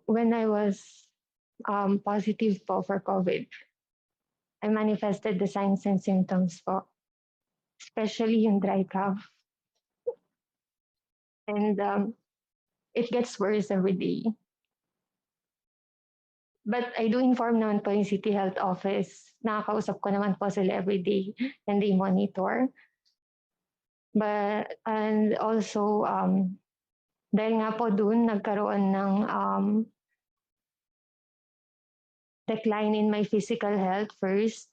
when I was positive po for COVID, I manifested the signs and symptoms po, especially yung dry cough. And it gets worse every day. But I do inform naman po yung City Health Office. Nakakausap ko naman po sila every day and they monitor. And also, dahil nga po dun, nagkaroon ng decline in my physical health first.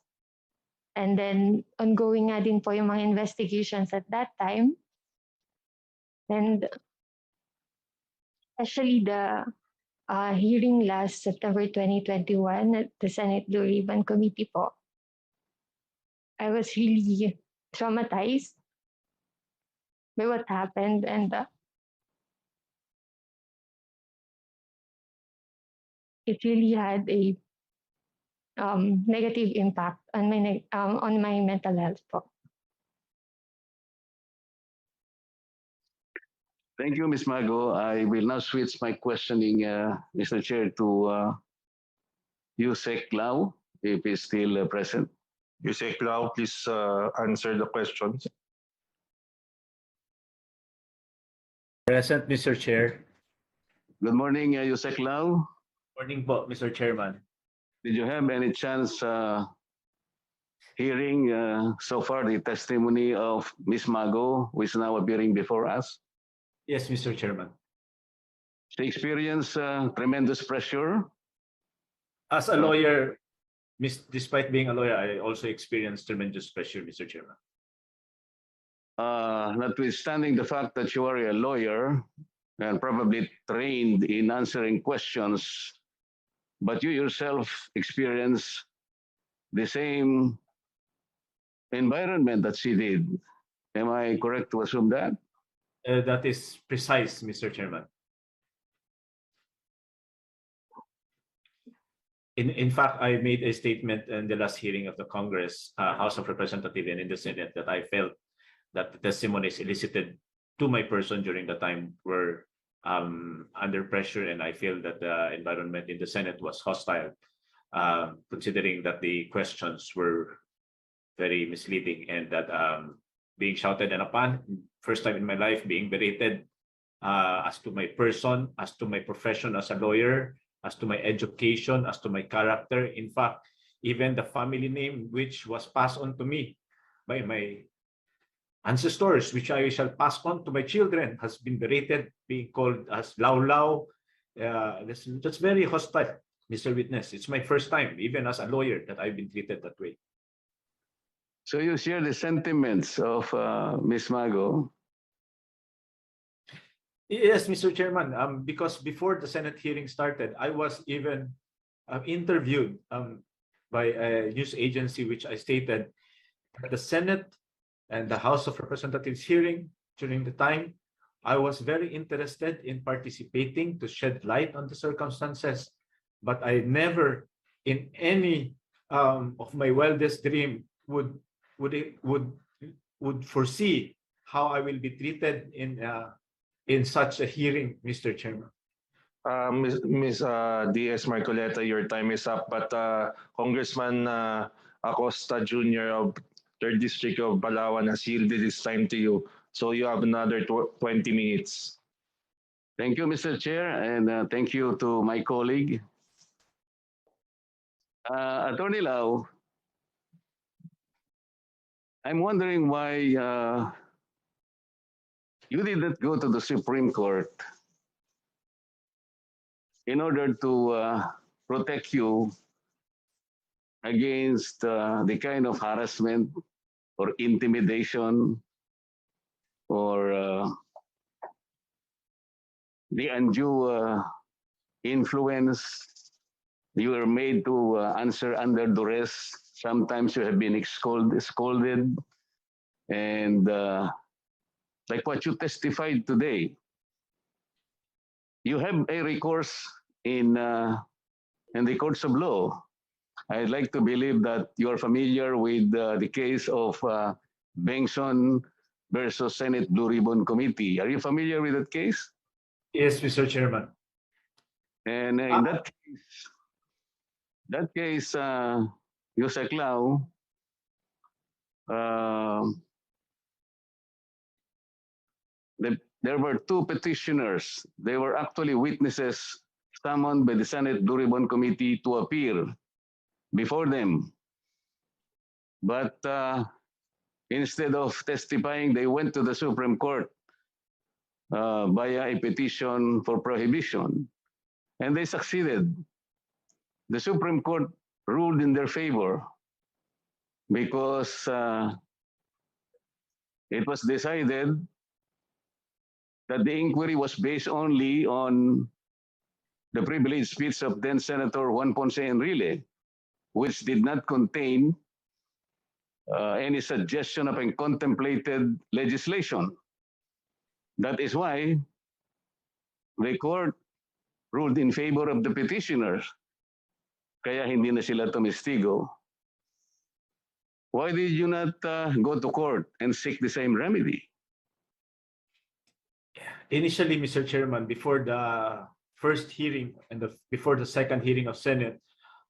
And then, ongoing nga din po yung mga investigations at that time. And especially the hearing last September 2021 at the Senate Blue Ribbon Committee po, I was really traumatized by what happened, and it really had a negative impact on my mental health po. Thank you, Ms. Mago. I will now switch my questioning, Mr. Chair, to Yusek Lau, if he's still present. Yusek Lau, please answer the questions. Present, Mr. Chair. Good morning, Yusek Lau. Morning po, Mr. Chairman. Did you have any chance hearing so far the testimony of Ms. Mago, who is now appearing before us? Yes, Mr. Chairman. She experienced tremendous pressure. As a lawyer, despite being a lawyer, I also experienced tremendous pressure, Mr. Chairman. Notwithstanding the fact that you are a lawyer and probably trained in answering questions, but you yourself experience the same environment that she did. Am I correct to assume that? That is precise, Mr. Chairman. In fact, I made a statement in the last hearing of the Congress, House of Representatives, and in the Senate that I felt that the testimonies elicited to my person during the time were under pressure, and I feel that the environment in the Senate was hostile, considering that the questions were very misleading and that being shouted upon, first time in my life, being berated as to my person, as to my profession as a lawyer, as to my education, as to my character. In fact, even the family name which was passed on to me by my ancestors, which I shall pass on to my children, has been berated, being called as Lao Lao. That's very hostile, Mr. Witness. It's my first time, even as a lawyer, that I've been treated that way. So you share the sentiments of Ms. Mago. Yes, Mr. Chairman, because before the Senate hearing started, I was even interviewed by a news agency, which I stated that the Senate and the House of Representatives hearing during the time, I was very interested in participating to shed light on the circumstances, but I never, in any of my wildest dream, would foresee how I will be treated in such a hearing, Mr. Chairman. Ms. D.S. Marcoleta, your time is up, but Congressman Acosta Jr. of 3rd District of Palawan has yielded his time to you. So you have another 20 minutes. Thank you, Mr. Chair, and thank you to my colleague. Attorney Lau, I'm wondering why you did not go to the Supreme Court in order to protect you against the kind of harassment or intimidation or the undue influence. You were made to answer under duress. Sometimes you have been scolded. And like what you testified today, you have a recourse in the courts of law. I'd like to believe that you're familiar with the case of Bengson versus Senate Blue Ribbon Committee. Are you familiar with that case? Yes, Mr. Chairman. And in that case, Yusek Lau, there were two petitioners. They were actually witnesses summoned by the Senate Blue Ribbon Committee to appear before them. But instead of testifying, they went to the Supreme Court via a petition for prohibition, and they succeeded. The Supreme Court ruled in their favor because it was decided that the inquiry was based only on the privileged speech of then Senator Juan Ponce Enrile, which did not contain any suggestion of a contemplated legislation. That is why the court ruled in favor of the petitioners, kaya hindi na sila tumistigo. Why did you not go to court and seek the same remedy? Initially, Mr. Chairman, before the first hearing and before the second hearing of Senate,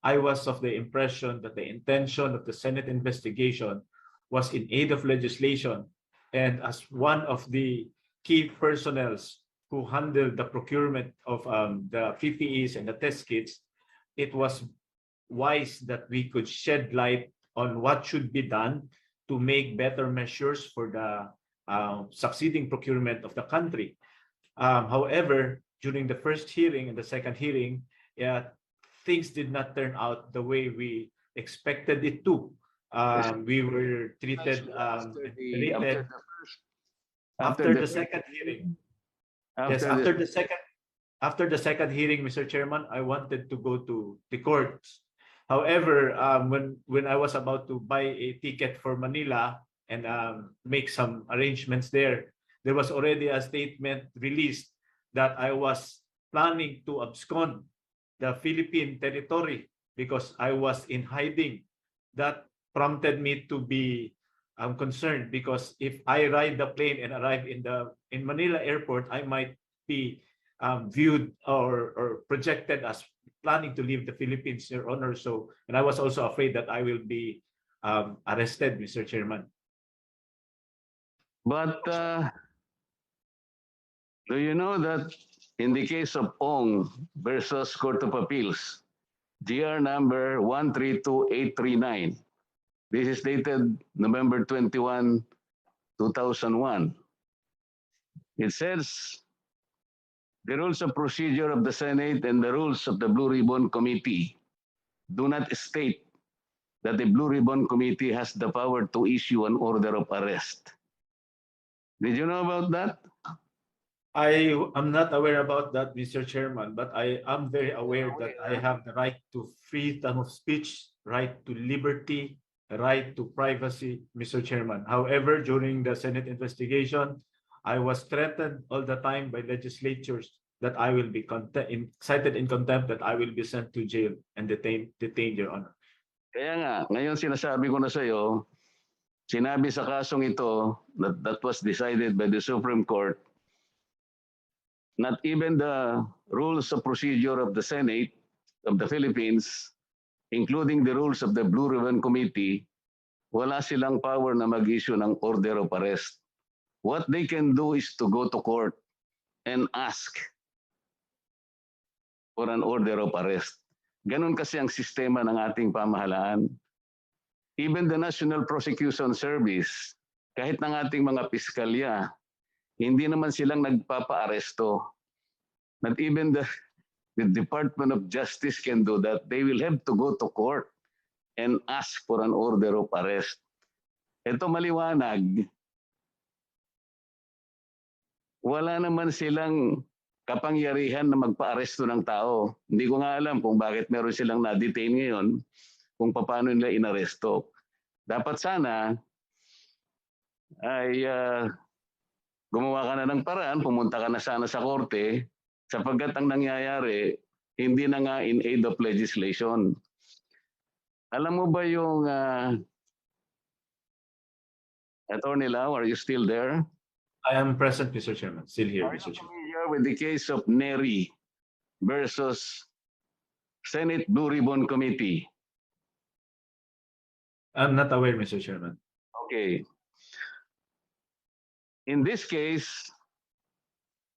I was of the impression that the intention of the Senate investigation was in aid of legislation. And as one of the key personnels who handled the procurement of the PPEs and the test kits, it was wise that we could shed light on what should be done to make better measures for the succeeding procurement of the country. However, during the first hearing and the second hearing, things did not turn out the way we expected it to. We were treated after the second hearing. After the second hearing, Mr. Chairman, I wanted to go to the courts. However, when I was about to buy a ticket for Manila and make some arrangements there was already a statement released that I was planning to abscond the Philippine territory because I was in hiding. That prompted me to be concerned because if I ride the plane and arrive in Manila airport, I might be viewed or projected as planning to leave the Philippines, Your Honor. So, and I was also afraid that I will be arrested, Mr. Chairman. But do you know that in the case of Ong versus Court of Appeals, GR number 132839, this is dated November 21, 2001. It says, the rules of procedure of the Senate and the rules of the Blue Ribbon Committee do not state that the Blue Ribbon Committee has the power to issue an order of arrest. Did you know about that? I am not aware about that, Mr. Chairman, but I am very aware that I have the right to freedom of speech, right to liberty, right to privacy, Mr. Chairman. However, during the Senate investigation, I was threatened all the time by legislatures that I will be cited in contempt, that I will be sent to jail and detained, Your Honor. Kaya nga, ngayon sinasabi ko na sa iyo, sinabi sa kasong ito that was decided by the Supreme Court, not even the rules of procedure of the Senate of the Philippines, including the rules of the Blue Ribbon Committee, wala silang power na mag-issue ng order of arrest. What they can do is to go to court and ask for an order of arrest. Ganun kasi ang sistema ng ating pamahalaan. Even the National Prosecution Service, kahit ng ating mga piskalya, hindi naman silang nagpapa-aresto. Not even the Department of Justice can do that. They will have to go to court and ask for an order of arrest. Ito maliwanag. Wala naman silang kapangyarihan na magpa-aresto ng tao. Hindi ko nga alam kung bakit meron silang na-detain ngayon, kung paano nila inaresto. Dapat sana ay gumawa ka na ng paraan, pumunta ka na sana sa korte, sapagkat ang nangyayari, hindi na nga in aid of legislation. Alam mo ba yung Attorney Lau, are you still there? I am present, Mr. Chairman. Still here, Are you Mr. Chairman. familiar with the case of Neri versus Senate Blue Ribbon Committee? I'm not aware, Mr. Chairman. Okay. In this case,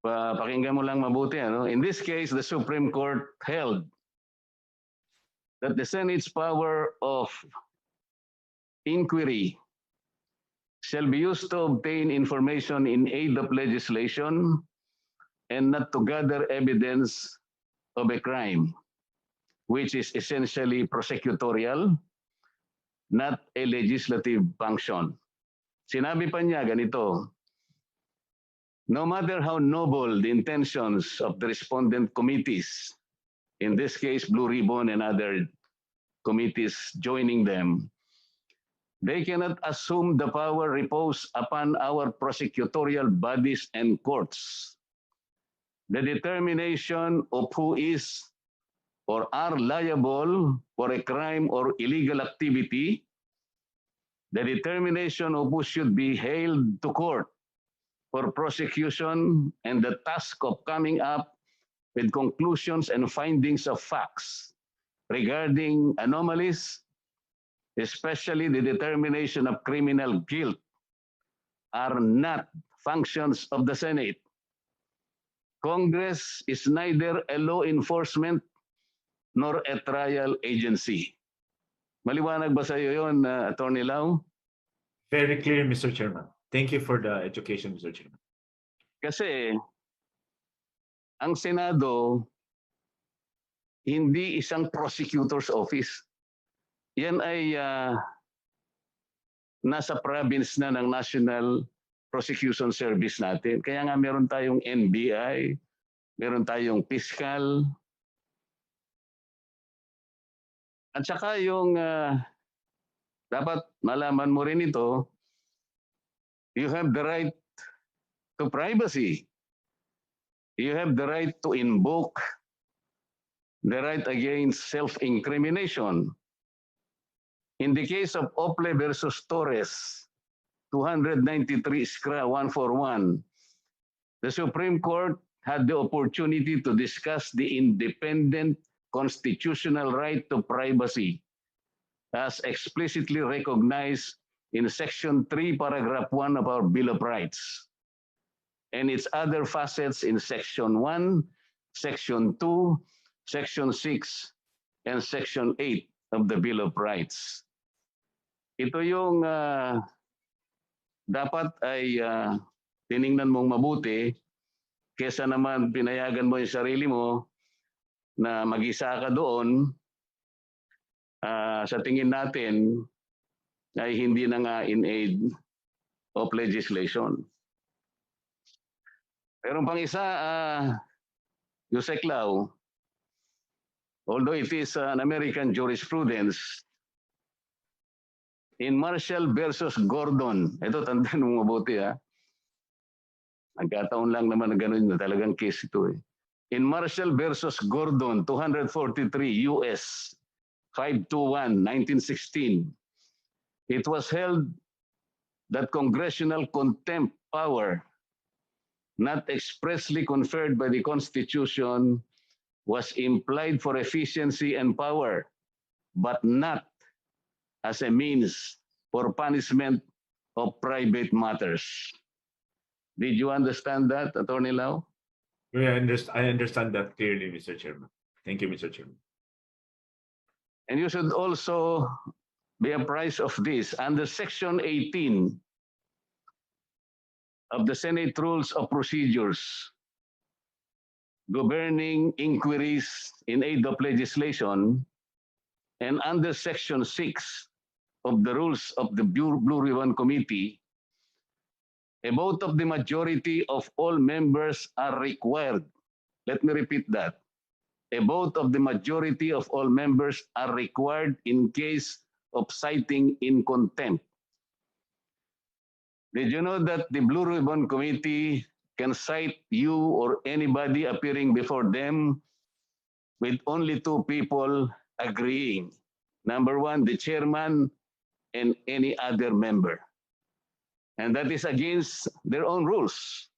pakinggan mo lang mabuti, ano? In this case, the Supreme Court held that the Senate's power of inquiry shall be used to obtain information in aid of legislation and not to gather evidence of a crime, which is essentially prosecutorial, not a legislative function. Sinabi pa niya ganito, no matter how noble the intentions of the respondent committees, in this case Blue Ribbon and other committees joining them, they cannot assume the power reposed upon our prosecutorial bodies and courts. The determination of who is or are liable for a crime or illegal activity, the determination of who should be hailed to court for prosecution, and the task of coming up with conclusions and findings of facts regarding anomalies, especially the determination of criminal guilt, are not functions of the Senate. Congress is neither a law enforcement nor a trial agency. Maliwanag ba sa iyo yun, Attorney Lau? Very clear, Mr. Chairman. Thank you for the education, Mr. Chairman. Kasi ang Senado hindi isang prosecutor's office. Yan ay nasa province na ng National Prosecution Service natin. Kaya nga meron tayong NBI, meron tayong fiscal. At saka yung dapat malaman mo rin ito, you have the right to privacy. You have the right to invoke the right against self-incrimination. In the case of Ople versus Torres, 293 SCRA 141, the Supreme Court had the opportunity to discuss the independent constitutional right to privacy as explicitly recognized in Section 3, Paragraph 1 of our Bill of Rights, and its other facets in Section 1, Section 2, Section 6, and Section 8 of the Bill of Rights. Ito yung dapat ay tiningnan mong mabuti kesa naman pinayagan mo yung sarili mo na mag-isa ka doon. Sa tingin natin ay hindi na nga in aid of legislation. Pero pang isa, Yusek Lau, although it is an American jurisprudence, in Marshall versus Gordon, ito tandaan mo mabuti ha, nagkataon lang naman na ganun na talagang case ito eh. In Marshall versus Gordon, 243 US 521, 1916, it was held that congressional contempt power not expressly conferred by the Constitution was implied for efficiency and power, but not as a means for punishment of private matters. Did you understand that, Attorney Lau? I understand that clearly, Mr. Chairman. Thank you, Mr. Chairman. And you should also be apprised of this. Under Section 18 of the Senate Rules of Procedures governing inquiries in aid of legislation, and under Section 6 of the Rules of the Blue Ribbon Committee, a vote of the majority of all members are required. Let me repeat that. A vote of the majority of all members are required in case of citing in contempt. Did you know that the Blue Ribbon Committee can cite you or anybody appearing before them with only two people agreeing? Number one, the chairman and any other member. And that is against their own rules.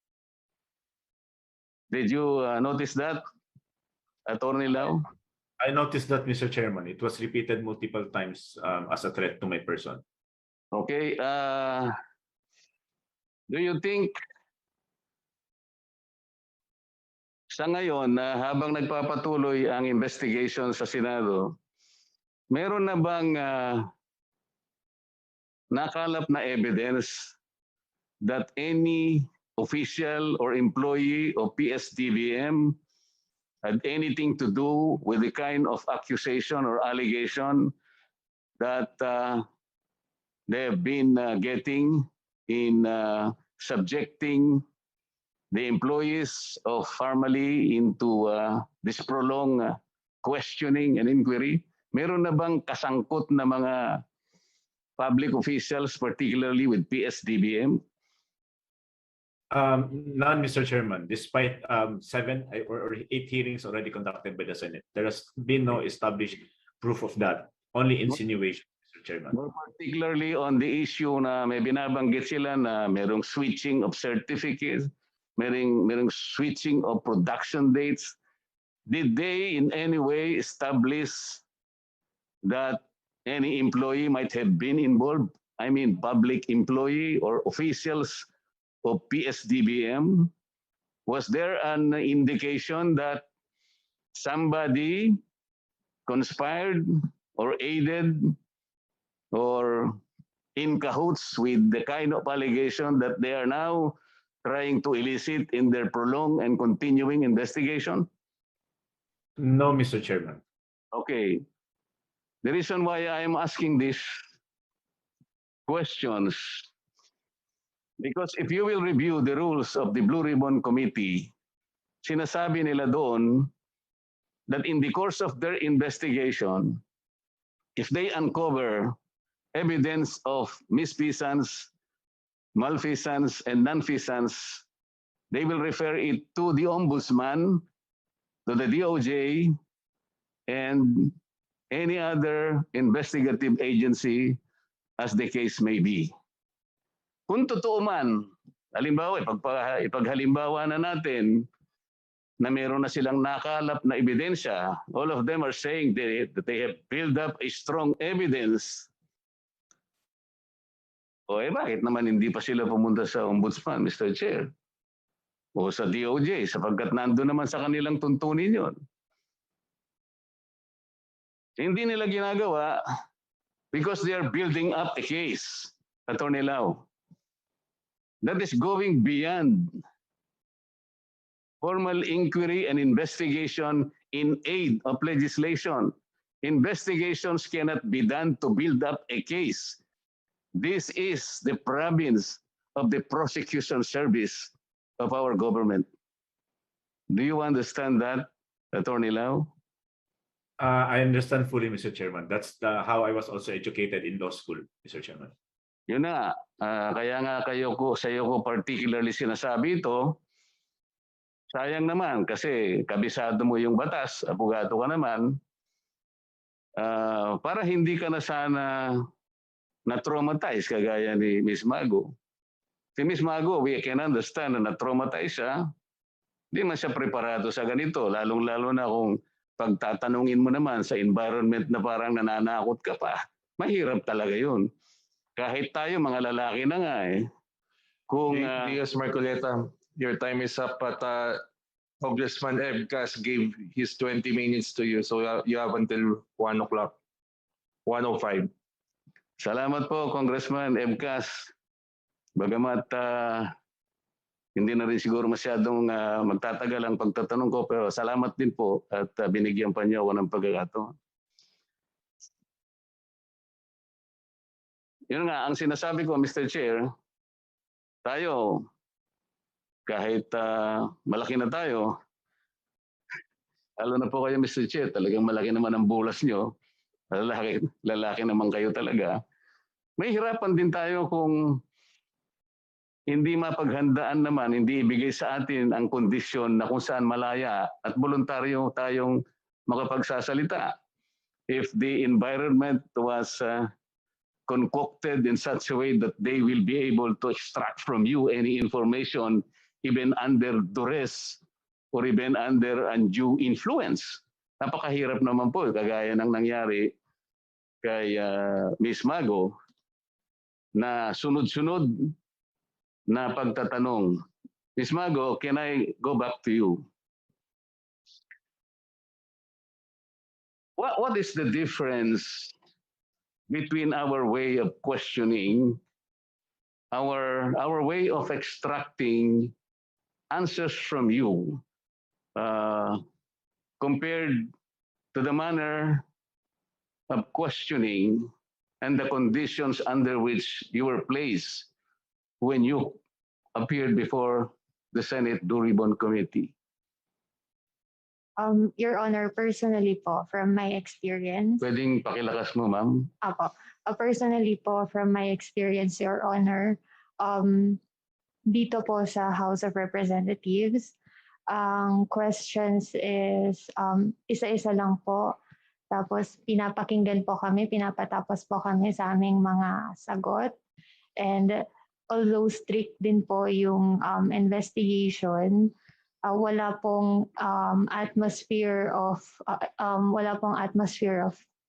Did you notice that, Attorney Lau? I noticed that, Mr. Chairman. It was repeated multiple times as a threat to my person. Okay. Do you think sa ngayon na habang nagpapatuloy ang investigation sa Senado, meron na bang nakalap na evidence that any official or employee of PSDBM had anything to do with the kind of accusation or allegation that they have been getting in subjecting the employees of Pharmaly into this prolonged questioning and inquiry? Meron na bang kasangkot na mga public officials, particularly with PSDBM? None, Mr. Chairman. Despite 7 or 8 hearings already conducted by the Senate, there has been no established proof of that. Only insinuation, Mr. Chairman. More particularly on the issue na may binabanggit sila na merong switching of certificates, merong switching of production dates. Did they in any way establish that any employee might have been involved? I mean, public employee or officials of PSDBM? Was there an indication that somebody conspired or aided or in cahoots with the kind of allegation that they are now trying to elicit in their prolonged and continuing investigation? No, Mr. Chairman. Okay. The reason why I am asking these questions, because if you will review the rules of the Blue Ribbon Committee, sinasabi nila doon that in the course of their investigation, if they uncover evidence of misfeasance, malfeasance, and nonfeasance, they will refer it to the Ombudsman, to the DOJ, and any other investigative agency as the case may be. Kung totoo man, halimbawa, ipaghalimbawa na natin na meron na silang nakalap na ebidensya, all of them are saying that they have built up a strong evidence. O bakit naman hindi pa sila pumunta sa Ombudsman, Mr. Chair? O sa DOJ, sapagkat nandun naman sa kanilang tuntunin yon. Hindi nila ginagawa because they are building up a case, Attorney Lau. that is going beyond formal inquiry and investigation in aid of legislation. Investigations cannot be done to build up a case. This is the province of the prosecution service of our government. Do you understand that, Attorney Lau? I understand fully, Mr. Chairman. That's how I was also educated in law school, Mr. Chairman. Yun na, kaya nga sa iyo ko particularly sinasabi ito, sayang naman kasi kabisado mo yung batas, abogado ka naman, para hindi ka na sana na-traumatize kagaya ni Ms. Mago. Si Ms. Mago, we can understand na na-traumatize siya, hindi man siya preparado sa ganito, lalong-lalo na kung pagtatanungin mo naman sa environment na parang nananakot ka pa, mahirap talaga yun. Kahit tayo, mga lalaki na nga eh. Kung, Diaz Marcoleta, your time is up, but Congressman Evcas gave his 20 minutes to you, so you have until 1 o'clock, 1:05. Salamat po, Congressman Evcas. Bagamat hindi na rin siguro masyadong magtatagal ang pagtatanong ko, pero salamat din po at binigyan pa niyo ako ng pagkakataon. Yun nga, ang sinasabi ko, Mr. Chair, tayo, kahit malaki na tayo, lalo na po kayo, Mr. Chair, talagang malaki naman ang bulas nyo, lalaki naman kayo talaga, may hirapan din tayo kung hindi mapaghandaan naman, hindi ibigay sa atin ang kondisyon na kung saan malaya at voluntaryo tayong makapagsasalita. If the environment was concocted in such a way that they will be able to extract from you any information even under duress or even under undue influence. Napakahirap naman po, kagaya ng nangyari kay Ms. Mago na sunod-sunod na pagtatanong. Ms. Mago, can I go back to you? What is the difference between our way of questioning, our way of extracting answers from you, compared to the manner of questioning and the conditions under which you were placed when you appeared before the Senate Blue Ribbon Committee? Your Honor, personally po, from my experience, Pwedeng pakilakas mo, ma'am? Apo. Personally po, from my experience, Your Honor, dito po sa House of Representatives, ang questions is isa-isa lang po. Tapos pinapakinggan po kami, pinapatapos po kami sa aming mga sagot. And although strict din po yung investigation, wala pong atmosphere of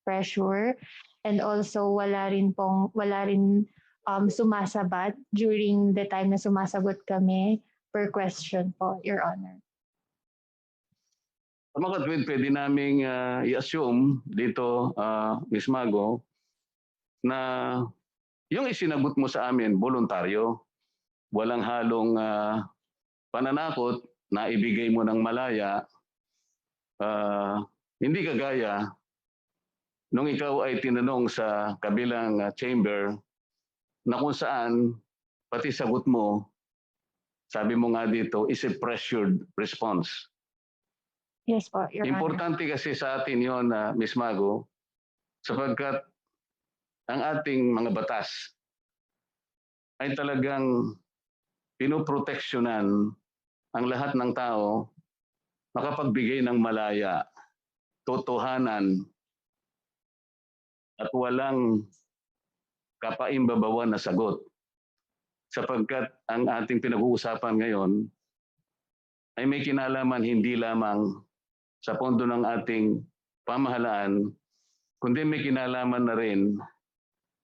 pressure, and also wala rin sumasabat during the time na sumasagot kami per question po, Your Honor. Mga katwid, pwede naming i-assume dito, Ms. Mago, na yung isinagot mo sa amin, voluntaryo, walang halong pananakot na ibigay mo ng malaya, hindi kagaya nung ikaw ay tinanong sa kabilang chamber na kung saan pati sagot mo, sabi mo nga dito, is a pressured response. Yes po, Your Honor. Importante kasi sa atin yon, Ms. Mago, sapagkat ang ating mga batas ay talagang pinoproteksyonan ang lahat ng tao makapagbigay ng malaya, totohanan, at walang kapaimbabawan na sagot. Sapagkat ang ating pinag-uusapan ngayon ay may kinalaman hindi lamang sa pondo ng ating pamahalaan, kundi may kinalaman na rin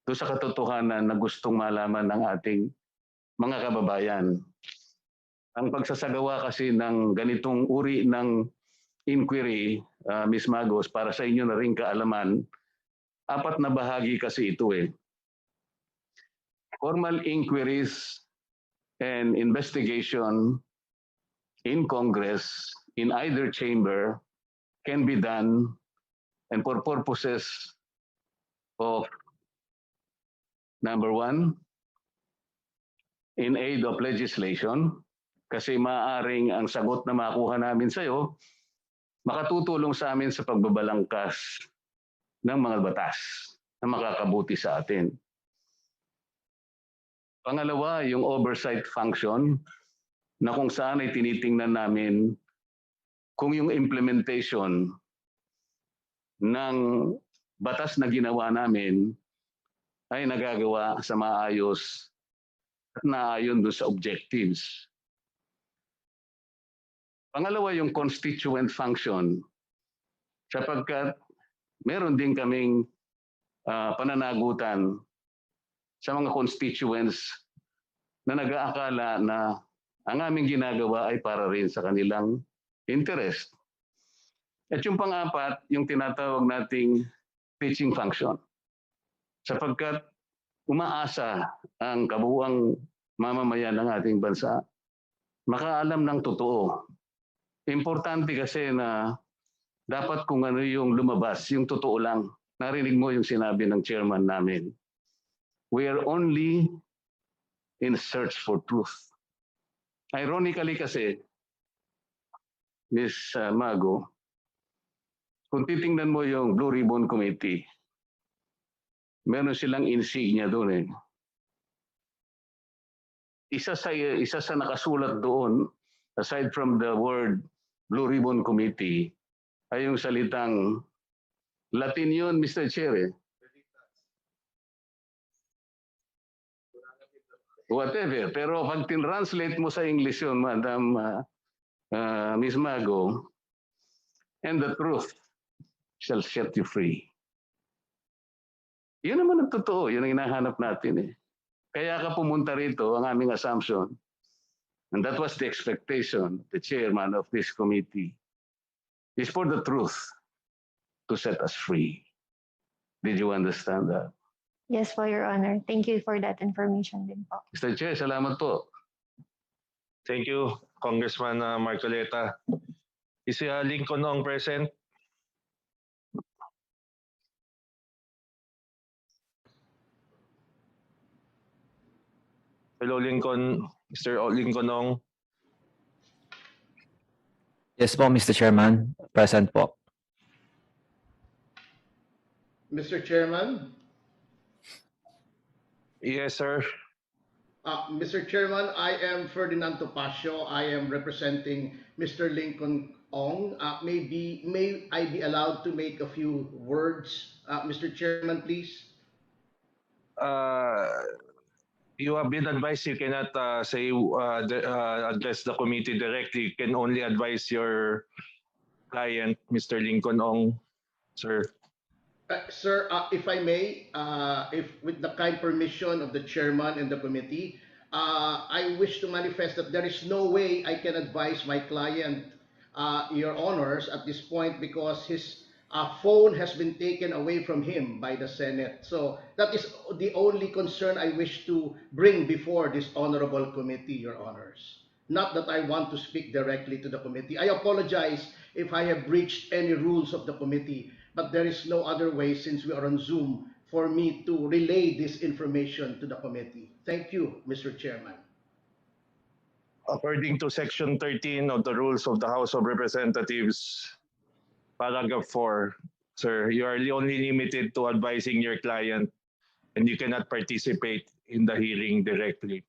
doon sa katotohanan na gustong malaman ng ating mga kababayan. Ang pagsasagawa kasi ng ganitong uri ng inquiry, Ms. Magos, para sa inyo na rin kaalaman, 4 na bahagi kasi ito eh. Formal inquiries and investigation in Congress, in either chamber, can be done and for purposes of number one, in aid of legislation, kasi maaaring ang sagot na makuha namin sa'yo, makatutulong sa amin sa pagbabalangkas ng mga batas na makakabuti sa atin. Pangalawa, yung oversight function na kung saan ay tinitingnan namin kung yung implementation ng batas na ginawa namin ay nagagawa sa maayos at naayon doon sa objectives. Pangalawa, yung constituent function, sapagkat meron din kaming pananagutan sa mga constituents na nag-aakala na ang aming ginagawa ay para rin sa kanilang interest. At yung pang-apat, yung tinatawag nating teaching function, sapagkat umaasa ang kabuuang mamamayan ng ating bansa makaalam ng totoo. Importante kasi na dapat kung ano yung lumabas, yung totoo lang. Narinig mo yung sinabi ng chairman namin. We are only in search for truth. Ironically kasi, Ms. Mago, kung titingnan mo yung Blue Ribbon Committee, meron silang insignia doon eh. Isa sa nakasulat doon, aside from the word Blue Ribbon Committee, ay yung salitang Latin yun, Mr. Chair eh. Whatever. Pero pag tin-translate mo sa English yun, Madam Ms. Mago, and the truth shall set you free. Yun naman ang totoo. Yun ang hinahanap natin eh. Kaya ka pumunta rito, ang aming assumption, and that was the expectation, the chairman of this committee, is for the truth to set us free. Did you understand that? Yes po, Your Honor. Thank you for that information din po. Mr. Chair, salamat po. Thank you, Congressman Marcoleta. Is Lincoln Ong present? Hello, Lincoln. Mr. Lincoln Ong. Yes po, Mr. Chairman. Present po. Mr. Chairman, Yes, sir. Mr. Chairman, I am Ferdinand Topacio. I am representing Mr. Lincoln Ong. May I be allowed to make a few words, Mr. Chairman, please? You have been advised you cannot address the committee directly. You can only advise your client, Mr. Lincoln Ong, sir. Sir, if I may, if with the kind permission of the chairman and the committee, I wish to manifest that there is no way I can advise my client, Your Honors, at this point because his phone has been taken away from him by the Senate. So that is the only concern I wish to bring before this honorable committee, Your Honors. Not that I want to speak directly to the committee. I apologize if I have breached any rules of the committee, but there is no other way since we are on Zoom for me to relay this information to the committee. Thank you, Mr. Chairman. According to Section 13 of the Rules of the House of Representatives, Paragraph 4, sir, you are only limited to advising your client and you cannot participate in the hearing directly.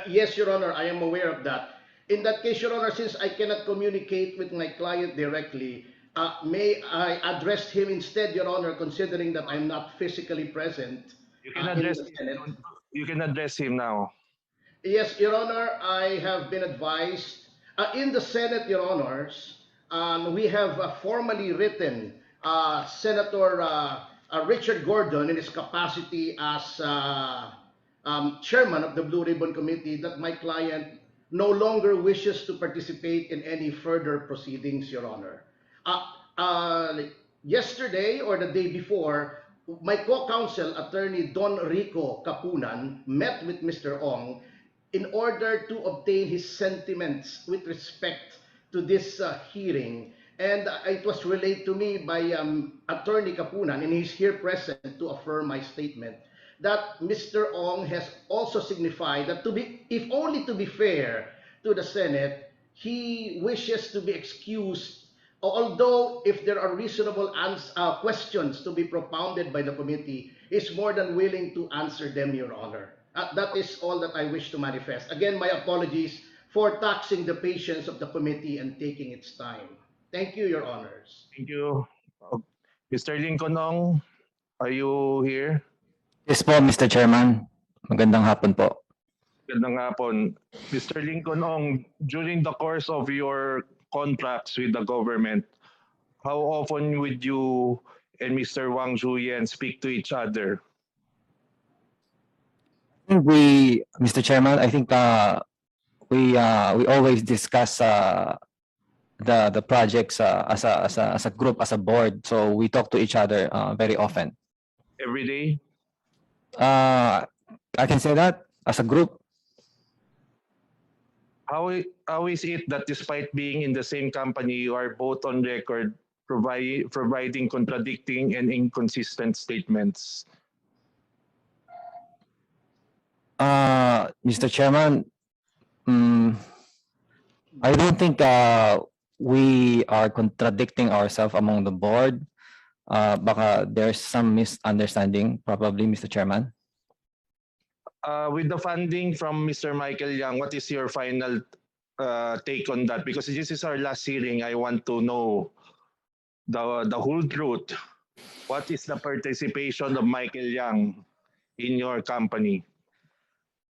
Yes, Your Honor, I am aware of that. In that case, Your Honor, since I cannot communicate with my client directly, may I address him instead, Your Honor, considering that I'm not physically present You can in address the Senate? you can address him now. Yes, Your Honor, I have been advised. In the Senate, Your Honors, we have formally written Senator Richard Gordon in his capacity as chairman of the Blue Ribbon Committee that my client no longer wishes to participate in any further proceedings, Your Honor. Yesterday or the day before, my co-counsel, Attorney Don Rico Capunan, met with Mr. Ong in order to obtain his sentiments with respect to this hearing. And it was relayed to me by Attorney Kapunan, and he's here present to affirm my statement, that Mr. Ong has also signified that if only to be fair to the Senate, he wishes to be excused, although if there are reasonable questions to be propounded by the committee, is more than willing to answer them, Your Honor. That is all that I wish to manifest. Again, my apologies for taxing the patience of the committee and taking its time. Thank you, Your Honors. Thank you. Mr. Lincoln Ong, are you here? Yes po, Mr. Chairman. Magandang hapon po. Magandang hapon. Mr. Lincoln Ong, during the course of your contracts with the government, how often would you and Mr. Wang Zhuyan speak to each other? Mr. Chairman, I think we always discuss the projects as a group, as a board. So we talk to each other very often. Every day? I can say that as a group. How is it that despite being in the same company, you are both on record providing contradicting and inconsistent statements? Mr. Chairman, I don't think we are contradicting ourselves among the board. Baka there's some misunderstanding, probably, Mr. Chairman. With the funding from Mr. Michael Yang, what is your final take on that? Because this is our last hearing, I want to know the whole truth. What is the participation of Michael Yang in your company?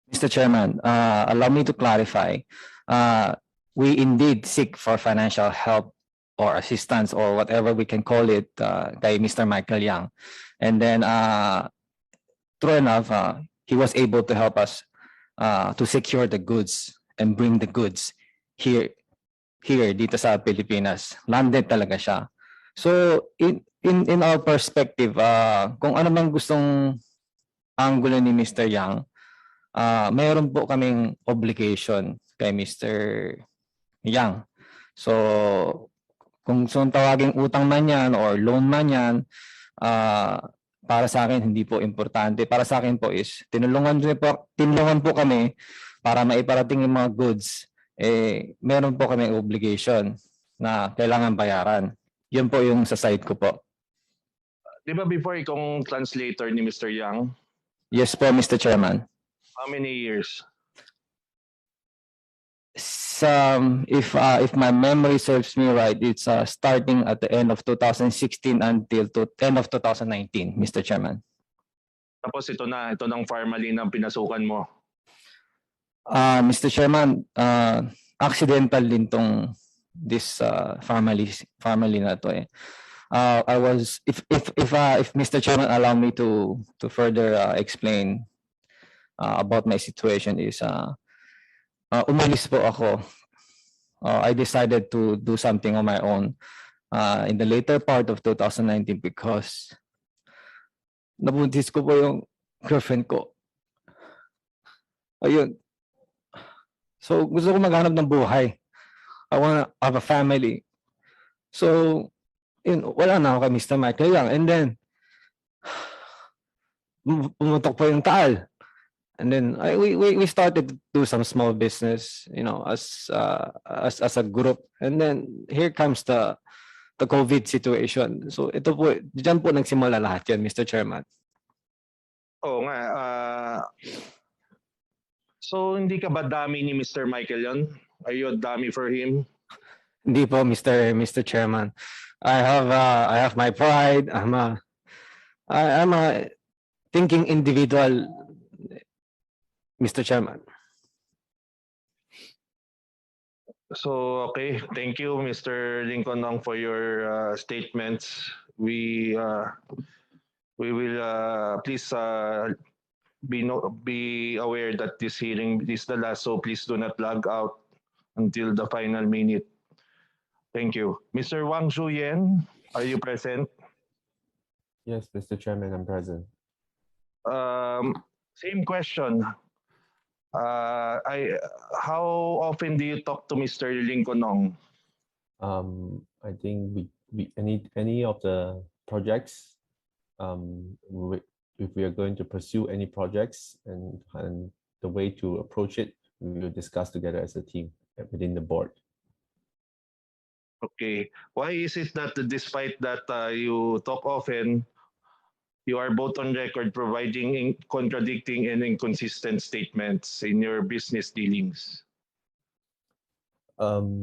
Mr. Chairman, allow me to clarify. We indeed seek for financial help or assistance or whatever we can call it kay Mr. Michael Yang. And then, true enough, he was able to help us to secure the goods and bring the goods here dito sa Pilipinas. Landed talaga siya. So in our perspective, kung ano mang gustong angulo ni Mr. Yang, mayroon po kaming obligation kay Mr. Yang. So kung tawaging utang man yan or loan man yan, para sa akin hindi po importante. Para sa akin po is tinulungan po kami para maiparating yung mga goods. Meron po kami obligation na kailangan bayaran. Yun po yung sa side ko po. Di ba before ikong translator ni Mr. Yang? Yes po, Mr. Chairman. How many years? If my memory serves me right, it's starting at the end of 2016 until end of 2019, Mr. Chairman. Tapos ito ng Pharmaline ang pinasukan mo. Mr. Chairman, accidental din tong this family na to eh. I was if Mr. Chairman allow me to further explain about my situation is umalis po ako. I decided to do something on my own in the later part of 2019 because nabuntis ko po yung girlfriend ko. Ayun. So gusto ko maghanap ng buhay. I wanna have a family. So yun, wala na ako kay Mr. Michael Yang. And then pumutok po yung taal. And then we started to do some small business, you know, as a group. And then here comes the COVID situation. So ito po, diyan po nagsimula lahat yan, Mr. Chairman. Oo nga. So hindi ka ba dami ni Mr. Michael yon? Are you a dummy for him? Hindi po, Mr. Chairman. I have my pride. I'm a thinking individual, Mr. Chairman. So, okay. Thank you, Mr. Lincoln Ong, for your statements. We will please be aware that this hearing is the last, so please do not log out until the final minute. Thank you. Mr. Wang Zhuyan, are you present? Yes, Mr. Chairman, I'm present. Same question. How often do you talk to Mr. Lincoln Ong? I think we any of the projects, if we are going to pursue any projects and the way to approach it, we will discuss together as a team within the board. Okay. Why is it that despite that you talk often, you are both on record providing contradicting and inconsistent statements in your business dealings? I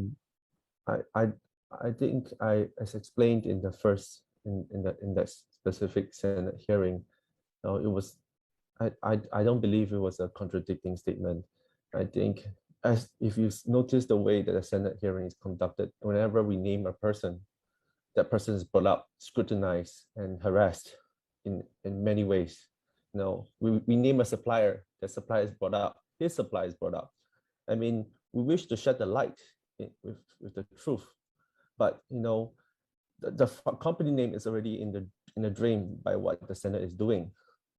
think as explained in the first in that specific Senate hearing, it was I don't believe it was a contradicting statement. I think as if you notice the way that the Senate hearing is conducted, whenever we name a person, that person is brought up, scrutinized, and harassed in many ways. We name a supplier, the supplier is brought up, his supplier is brought up. I mean, we wish to shed the light with the truth, but the company name is already in the drain by what the Senate is doing.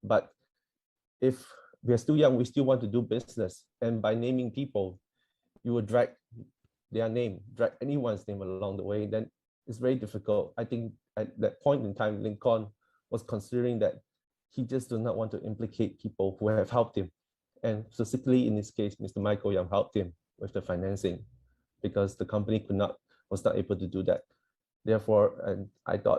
But if we are still young, we still want to do business, and by naming people, you will drag their name, drag anyone's name along the way, then it's very difficult. I think at that point in time, Lincoln was considering that he just does not want to implicate people who have helped him. And specifically in this case, Mr. Michael Young helped him with the financing because the company was not able to do that. Therefore, and I thought